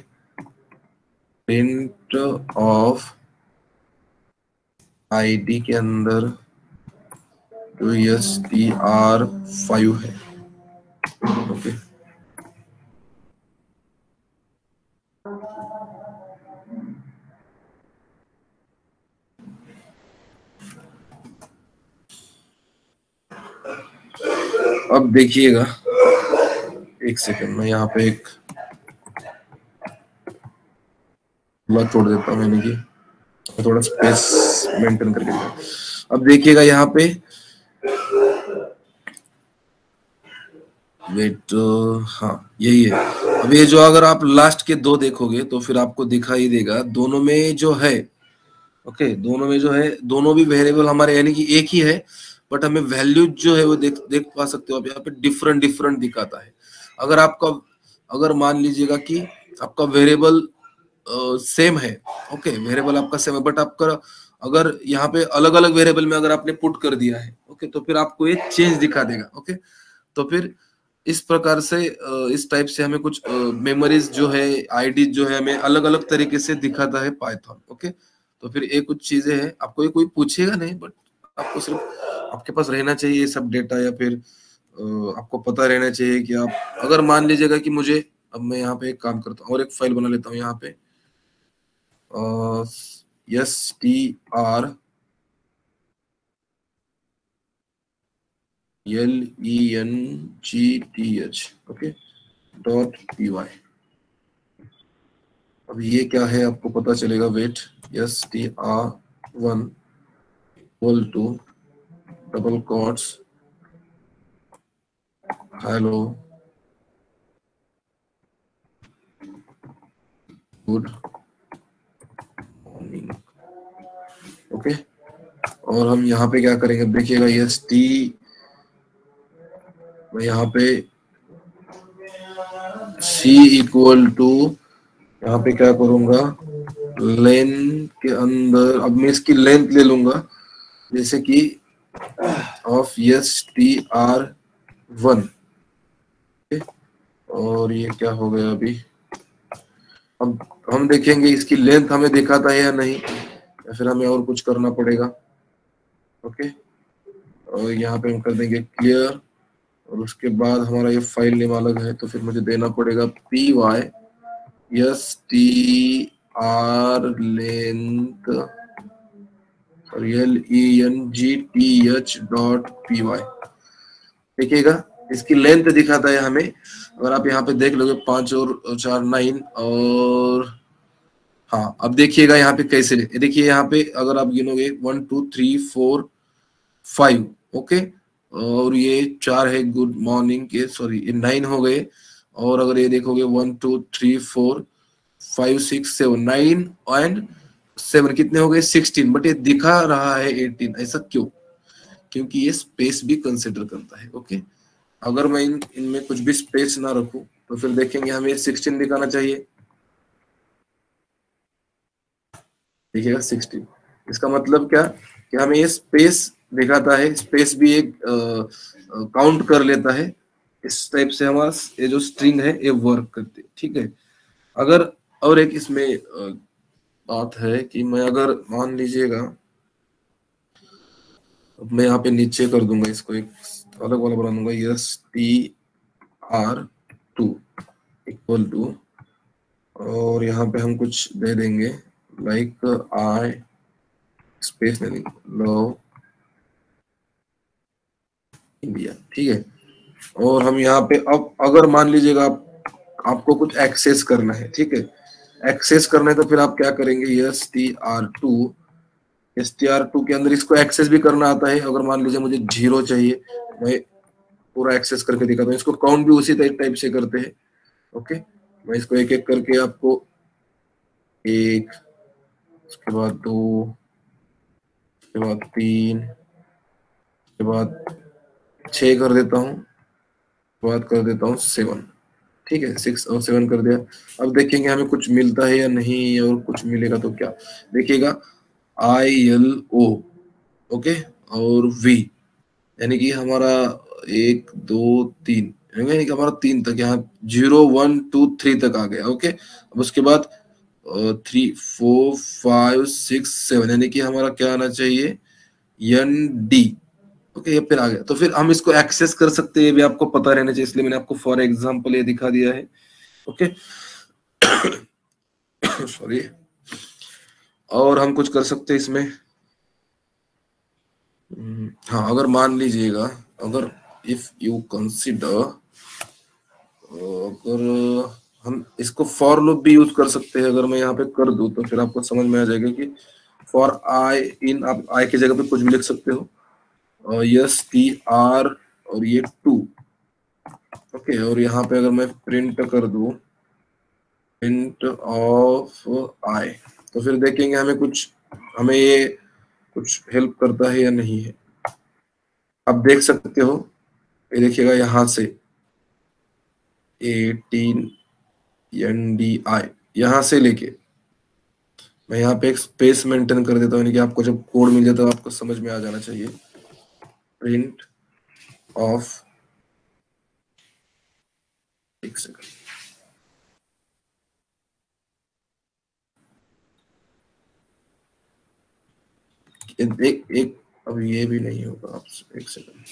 प्रिंट ऑफ ID के अंदर जो STR 5 है। ओके, अब देखिएगा, एक सेकंड मैं यहाँ पे एक ब्लॉक छोड़ देता हूँ, यानी कि थोड़ा स्पेस मेंटेन करके देता। अब देखिएगा यहाँ पे वेट, हाँ यही है। अब ये जो अगर आप लास्ट के 2 देखोगे तो फिर आपको दिखाई देगा दोनों में जो है, ओके, दोनों में जो है, दोनों भी वेरिएबल हमारे यानी कि एक ही है, बट हमें वैल्यू जो है वो देख पा सकते हो आप यहाँ पे डिफरेंट डिफरेंट दिखाता है। अगर मान लीजिएगा कि आपका वेरिएबल सेम है, ओके, वेरिएबल आपका सेम है, बट आपका अगर यहाँ पे अलग अलग वेरिएबल में अगर आपने पुट कर दिया है, ओके, तो फिर आपको ये चेंज दिखा देगा। ओके, तो फिर इस प्रकार से इस टाइप से हमें कुछ मेमोरीज जो है, आईडी जो है, हमें अलग अलग तरीके से दिखाता है पाइथन। ओके, तो फिर ये कुछ चीजें हैं, आपको ये कोई पूछेगा नहीं, बट आपको सिर्फ आपके पास रहना चाहिए ये सब डेटा, या फिर आपको पता रहना चाहिए कि आप अगर मान लीजिएगा कि मुझे, अब मैं यहाँ पे एक काम करता हूँ और एक फाइल बना लेता हूँ यहाँ पे STR LENGTH, ओके, .py। अब ये क्या है आपको पता चलेगा, wait, STR1 equal to double quotes hello good morning. Okay, और हम यहाँ पे क्या करेंगे, देखिएगा मैं यहाँ पे C इक्वल टू, यहाँ पे क्या करूंगा, लेंथ के अंदर, अब मैं इसकी लेंथ ले लूंगा, जैसे कि ऑफ STR1। और ये क्या हो गया अभी, अब हम देखेंगे इसकी लेंथ हमें दिखाता है या नहीं, या फिर हमें और कुछ करना पड़ेगा। ओके, और यहाँ पे हम कर देंगे क्लियर, और उसके बाद हमारा ये फाइल नेम अलग है, तो फिर मुझे देना पड़ेगा PY STR लेंथ और LENGTH.py। देखिएगा इसकी लेंथ दिखाता है हमें, अगर आप यहाँ पे देख लोगे 5 और 4 9, और हाँ अब देखिएगा यहाँ पे कैसे, देखिए यहाँ पे अगर आप गिनोगे 1 2 3 4 5, ओके, और ये 4 है गुड मॉर्निंग के, सॉरी ये 9 हो गए, और अगर ये देखोगे 1 2 3 4 5 6 7 9 एंड 7 कितने हो गए 16, बट ये दिखा रहा है 18, ऐसा क्यों, क्योंकि ये स्पेस भी कंसिडर करता है। ओके, अगर मैं इनमें कुछ भी स्पेस ना रखूं, तो फिर देखेंगे हमें 16 दिखाना चाहिए, देखिएगा 16। इसका मतलब क्या कि हमें ये स्पेस दिखाता है, स्पेस भी एक काउंट कर लेता है। इस टाइप से हमारा ये जो स्ट्रिंग है ये वर्क करती है, ठीक है। अगर और एक इसमें बात है कि मैं अगर मान लीजिएगा, अब मैं यहाँ पे नीचे कर दूंगा, इसको एक अलग वाला बना दूंगा, str2 इक्वल टू, और यहाँ पे हम कुछ दे देंगे लाइक आई स्पेस नहीं देंगे, लो इंडिया, ठीक है। और हम यहाँ पे अब अगर मान लीजिएगा आपको कुछ एक्सेस करना है, ठीक है, एक्सेस करना है तो फिर आप क्या करेंगे, str2 के अंदर इसको एक्सेस भी करना आता है। अगर मान लीजिए मुझे 0 चाहिए, मैं पूरा एक्सेस करके दिखाता हूँ। इसको काउंट भी उसी टाइप से करते हैं, ओके। मैं इसको एक एक करके आपको, एक, उसके बाद 2, उसके बाद 3, उसके बाद 6 कर देता हूँ, बाद कर देता हूँ 7, ठीक है, 6 और 7 कर दिया। अब देखेंगे हमें कुछ मिलता है या नहीं, और कुछ मिलेगा तो क्या, देखिएगा ILO, ओके, और V, यानी कि हमारा 1 2 3, यानी कि हमारा 3 तक, यहाँ 0 1 2 3 तक आ गया, ओके। अब उसके बाद 3 4 5 6 7, यानी कि हमारा क्या आना चाहिए, ND, ओके, ये फिर आ गया। तो फिर हम इसको एक्सेस कर सकते हैं, ये भी आपको पता रहना चाहिए, इसलिए मैंने आपको फॉर एग्जांपल ये दिखा दिया है, ओके। सॉरी। और हम कुछ कर सकते हैं इसमें, हाँ, अगर मान लीजिएगा, अगर इफ यू कंसिडर, अगर हम इसको फॉर लूप भी यूज कर सकते हैं। अगर मैं यहाँ पे कर दूं तो फिर आपको समझ में आ जाएगा कि फॉर आई इन, आप आई की जगह पे कुछ भी लिख सकते हो, STR और ये 2, ओके। और यहाँ पे अगर मैं प्रिंट कर दूं प्रिंट ऑफ आई, तो फिर देखेंगे हमें ये कुछ हेल्प करता है या नहीं है। आप देख सकते हो, ये देखिएगा यहाँ से 18 NDI, यहाँ से लेके मैं यहाँ पे एक स्पेस मेंटेन कर देता हूँ, यानी कि आपको जब कोड मिल जाता है आपको समझ में आ जाना चाहिए, प्रिंट ऑफ, एक सेकंड, एक एक अब ये भी नहीं होगा, आप एक सेकंड,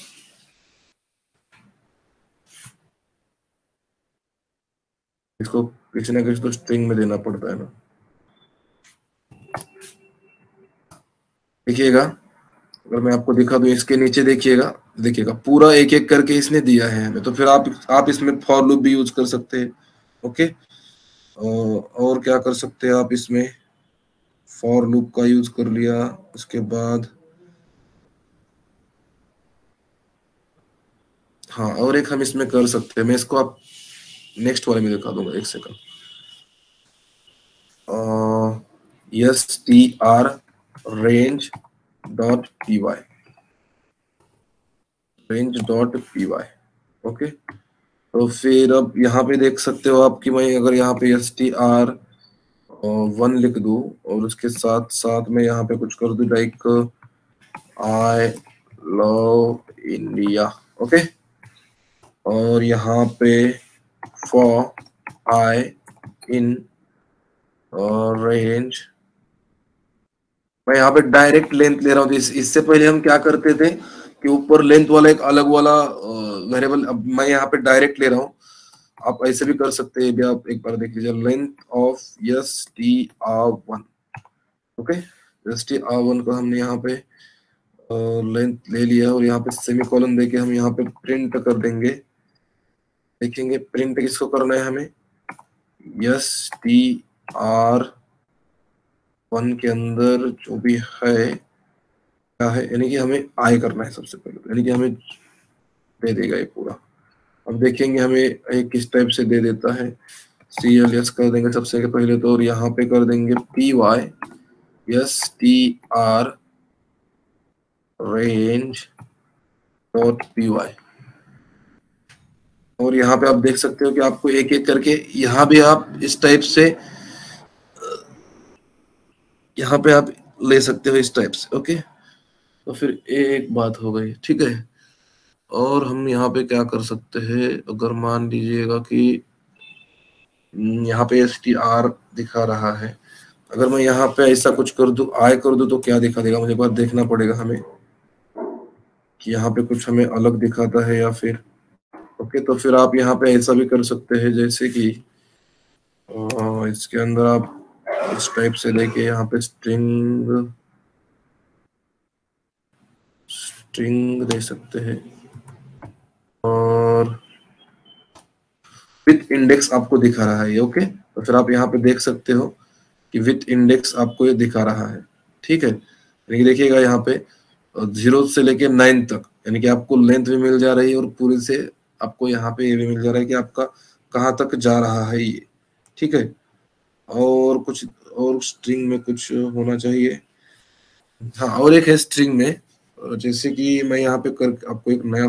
इसको किसी ना किसी तो स्ट्रिंग में देना पड़ता है ना। देखिएगा, अगर मैं आपको दिखा दूं, इसके नीचे देखिएगा पूरा एक एक करके इसने दिया है हमें, तो फिर आप इसमें फॉर लूप भी यूज कर सकते हैं, ओके। और क्या कर सकते हैं आप इसमें, फॉर लूप का यूज कर लिया, उसके बाद हाँ, और एक हम इसमें कर सकते हैं, मैं इसको आप नेक्स्ट वाले में दिखा दूंगा, एक second. STR range dot py, okay. तो फिर अब यहाँ पे देख सकते हो आप कि मैं अगर यहाँ पे STR1 लिख दूं, और उसके साथ साथ मैं यहाँ पे कुछ कर दूं like I love India, okay. और यहाँ पे फॉर आई इन रेंज, मैं यहाँ पे डायरेक्ट लेंथ ले रहा हूँ। इससे पहले हम क्या करते थे कि ऊपर लेंथ वाला एक अलग वाला वेरिएबल, अब मैं यहाँ पे डायरेक्ट ले रहा हूँ। आप ऐसे भी कर सकते हैं, भी आप एक बार देख लीजिए, length of STR1, okay. STR1 का हमने यहाँ पे लेंथ ले लिया, और यहाँ पे सेमीकोलन देके हम यहाँ पे प्रिंट कर देंगे। देखेंगे प्रिंट किसको करना है हमें, STR1 के अंदर जो भी है क्या है, यानी कि हमें आई करना है सबसे पहले, यानी कि हमें दे देगा ये पूरा। अब देखेंगे हमें एक किस टाइप से दे देता है, CLS कर देंगे सबसे पहले तो, और यहाँ पे कर देंगे PY STR range dot PY, और यहाँ पे आप देख सकते हो कि आपको एक एक करके यहाँ भी आप इस टाइप से यहाँ पे आप ले सकते हो इस टाइप से। ओके, तो फिर एक बात हो गई, ठीक है। और हम यहाँ पे क्या कर सकते हैं, अगर मान लीजिएगा कि यहाँ पे एस टी आर दिखा रहा है, अगर मैं यहाँ पे ऐसा कुछ कर दूं, आय कर दूं, तो क्या दिखा देगा मुझे एक बार देखना पड़ेगा हमें कि यहाँ पे कुछ हमें अलग दिखाता है या फिर। ओके, तो फिर आप यहाँ पे ऐसा भी कर सकते हैं जैसे कि इसके अंदर आप इस टाइप से लेके यहाँ पे स्ट्रिंग स्ट्रिंग दे सकते हैं, और विथ इंडेक्स आपको दिखा रहा है ये। ओके, तो फिर आप यहाँ पे देख सकते हो कि विथ इंडेक्स आपको ये दिखा रहा है, ठीक है। यानी देखिएगा यहाँ पे 0 से लेके 9 तक, यानी कि आपको लेंथ भी मिल जा रही है और पूरे से आपको यहाँ पे ये भी मिल जा रहा है कि आपका कहाँ तक जा रहा है ये, ठीक है। और कुछ और स्ट्रिंग में कुछ होना चाहिए। हाँ, और एक है स्ट्रिंग में, जैसे कि मैं यहाँ पे कर आपको एक नया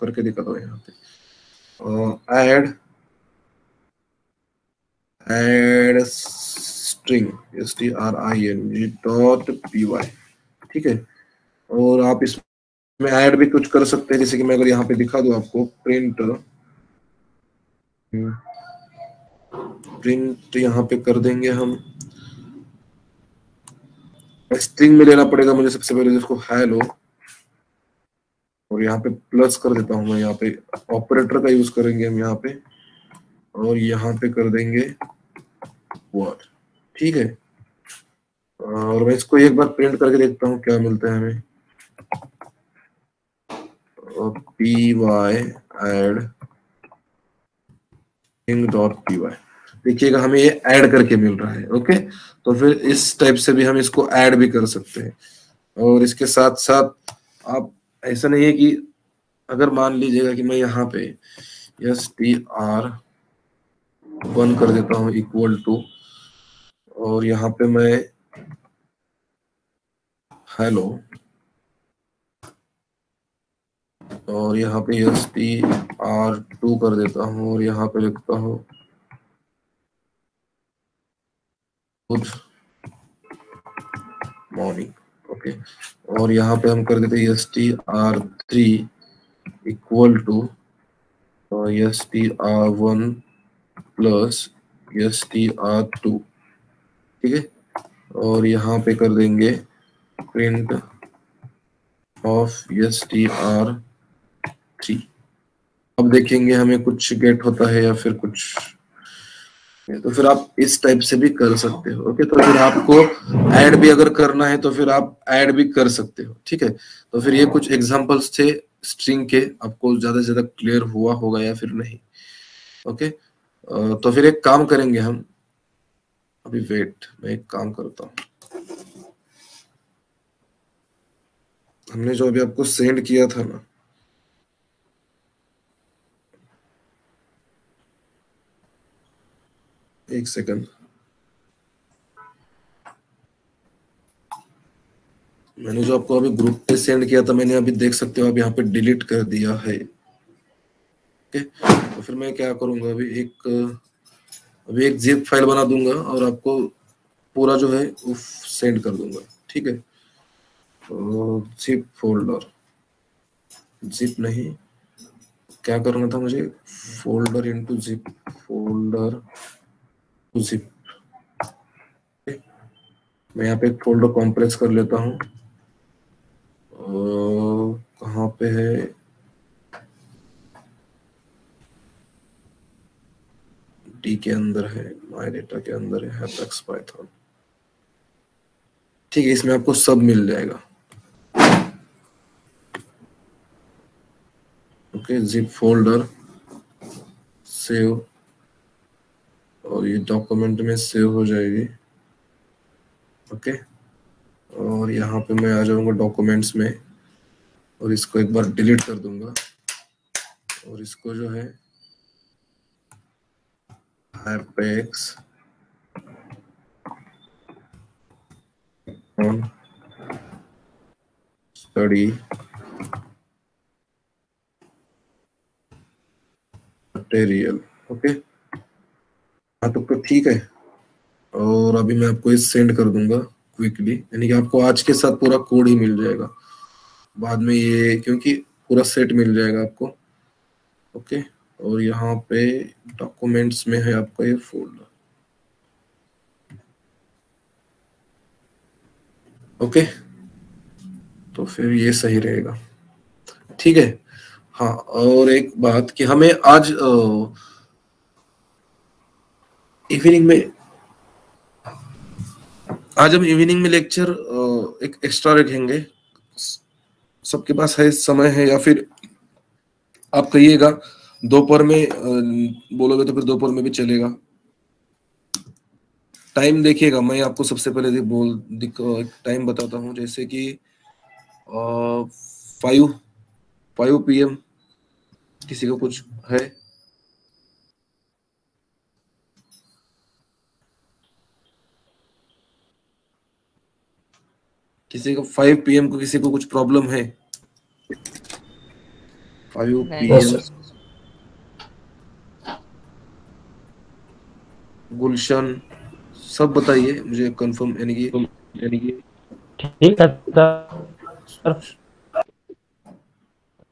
करके दिखाता हूँ यहाँ पे, ऐड स्ट्रिंग string ठीक है। और आप इसमें ऐड भी कुछ कर सकते हैं, जैसे कि मैं अगर यहाँ पे दिखा दूं आपको, प्रिंट यहाँ पे कर देंगे हम। स्ट्रिंग में लेना पड़ेगा मुझे सबसे पहले जिसको हेलो, और यहाँ पे प्लस कर देता हूँ मैं, यहाँ पे ऑपरेटर का यूज करेंगे हम यहाँ पे, और यहाँ पे कर देंगे वर्ड, ठीक है। और मैं इसको एक बार प्रिंट करके देखता हूँ क्या मिलता है हमें। P Y add dot P Y, देखिएगा हमें ये ऐड करके मिल रहा है। ओके, तो फिर इस टाइप से भी हम इसको ऐड भी कर सकते हैं। और इसके साथ साथ आप, ऐसा नहीं है कि अगर मान लीजिएगा कि मैं यहाँ पे एस टी आर 1 कर देता हूँ इक्वल टू, और यहाँ पे मैं हेलो, और यहाँ पे एस टी आर 2 कर देता हूँ, और यहाँ पे लिखता हूँ गुड मॉर्निंग। ओके, और यहाँ पे हम कर देते हैं S T R 3 equal to S T R 1 plus S T R 2, ठीक है। और यहाँ पे कर देंगे print of S T R 3। अब देखेंगे हमें कुछ गेट होता है या फिर कुछ, तो फिर आप इस टाइप से भी कर सकते हो। ओके, तो फिर आपको ऐड भी अगर करना है तो फिर आप ऐड भी कर सकते हो, ठीक है। तो फिर ये कुछ एग्जांपल्स थे स्ट्रिंग के, आपको ज्यादा से ज्यादा क्लियर हुआ होगा या फिर नहीं। ओके, तो फिर एक काम करेंगे हम, अभी वेट, मैं एक काम करता हूँ। हमने जो अभी आपको सेंड किया था ना, एक सेकंड, मैंने जो आपको अभी ग्रुप पे सेंड किया था, मैंने अभी देख सकते हो, अभी यहाँ पे डिलीट कर दिया है। ओके, तो फिर मैं क्या करूंगा, अभी एक जिप फाइल बना दूंगा और आपको पूरा जो है वो सेंड कर दूंगा, ठीक है। तो जिप फोल्डर, जिप नहीं, क्या करना था मुझे, folder into zip, folder to zip. मैं यहाँ पे एक फोल्डर कॉम्प्रेस कर लेता हूँ, कहाँ पे है, डी के अंदर है, माय डेटा के अंदर है एपेक्स पाइथन, ठीक है। इसमें आपको सब मिल जाएगा। ओके, जिप फोल्डर सेव, और ये डॉक्यूमेंट में सेव हो जाएगी। ओके, और यहाँ पे मैं आ जाऊंगा डॉक्यूमेंट्स में, और इसको एक बार डिलीट कर दूंगा, और इसको जो है apex on study material. Okay, हाँ तो ठीक है। और अभी मैं आपको ये सेंड कर दूंगा क्विकली, यानी कि आपको आज के साथ पूरा कोड ही मिल जाएगा, बाद में ये क्योंकि पूरा सेट मिल जाएगा आपको। ओके, और यहाँ पे डॉक्यूमेंट्स में है आपका ये फोल्डर। ओके, तो फिर ये सही रहेगा, ठीक है। हाँ, और एक बात कि हमें आज इवनिंग में हम इवनिंग में लेक्चर एक एक्स्ट्रा रखेंगे। सबके पास है समय है, या फिर आप कहिएगा दोपहर में बोलोगे तो फिर दोपहर में भी चलेगा। टाइम देखिएगा, मैं आपको सबसे पहले टाइम बताता हूँ, जैसे कि 5 PM। किसी को कुछ है? किसी को 5 PM को किसी को कुछ प्रॉब्लम है? 5 PM। गुलशन, सब बताइए मुझे कंफर्म, यानी कि ठीक है सर।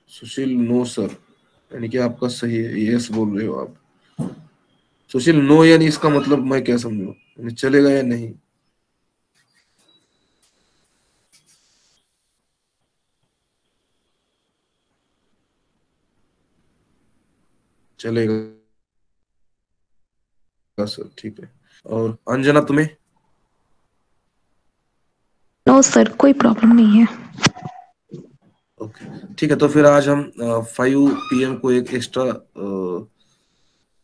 सुशील नो सर, यानी कि आपका सही है, यस बोल रहे हो आप। सुशील नो यानी इसका मतलब मैं क्या समझूं, यानी चलेगा या नहीं? चलेगा सर, ठीक है। और अंजना तुम्हें? नो सर, कोई प्रॉब्लम नहीं है। ओके, ठीक है। तो फिर आज हम 5 PM को एक एक्स्ट्रा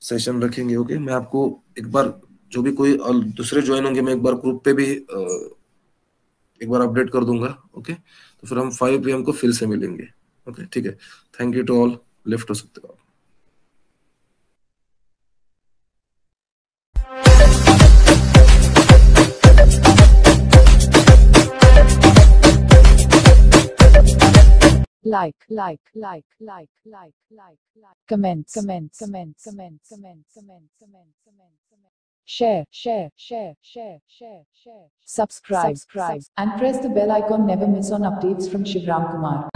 सेशन रखेंगे। ओके, मैं आपको एक बार जो भी कोई और दूसरे ज्वाइन होंगे, मैं एक बार ग्रुप पे भी एक बार अपडेट कर दूंगा। ओके, तो फिर हम 5 PM को फिर से मिलेंगे। ओके, ठीक है। Thank you to all. Left हो सकते हो आप। like, comment, share, subscribe, and press the bell icon. Never miss on updates from Shivram Kumar.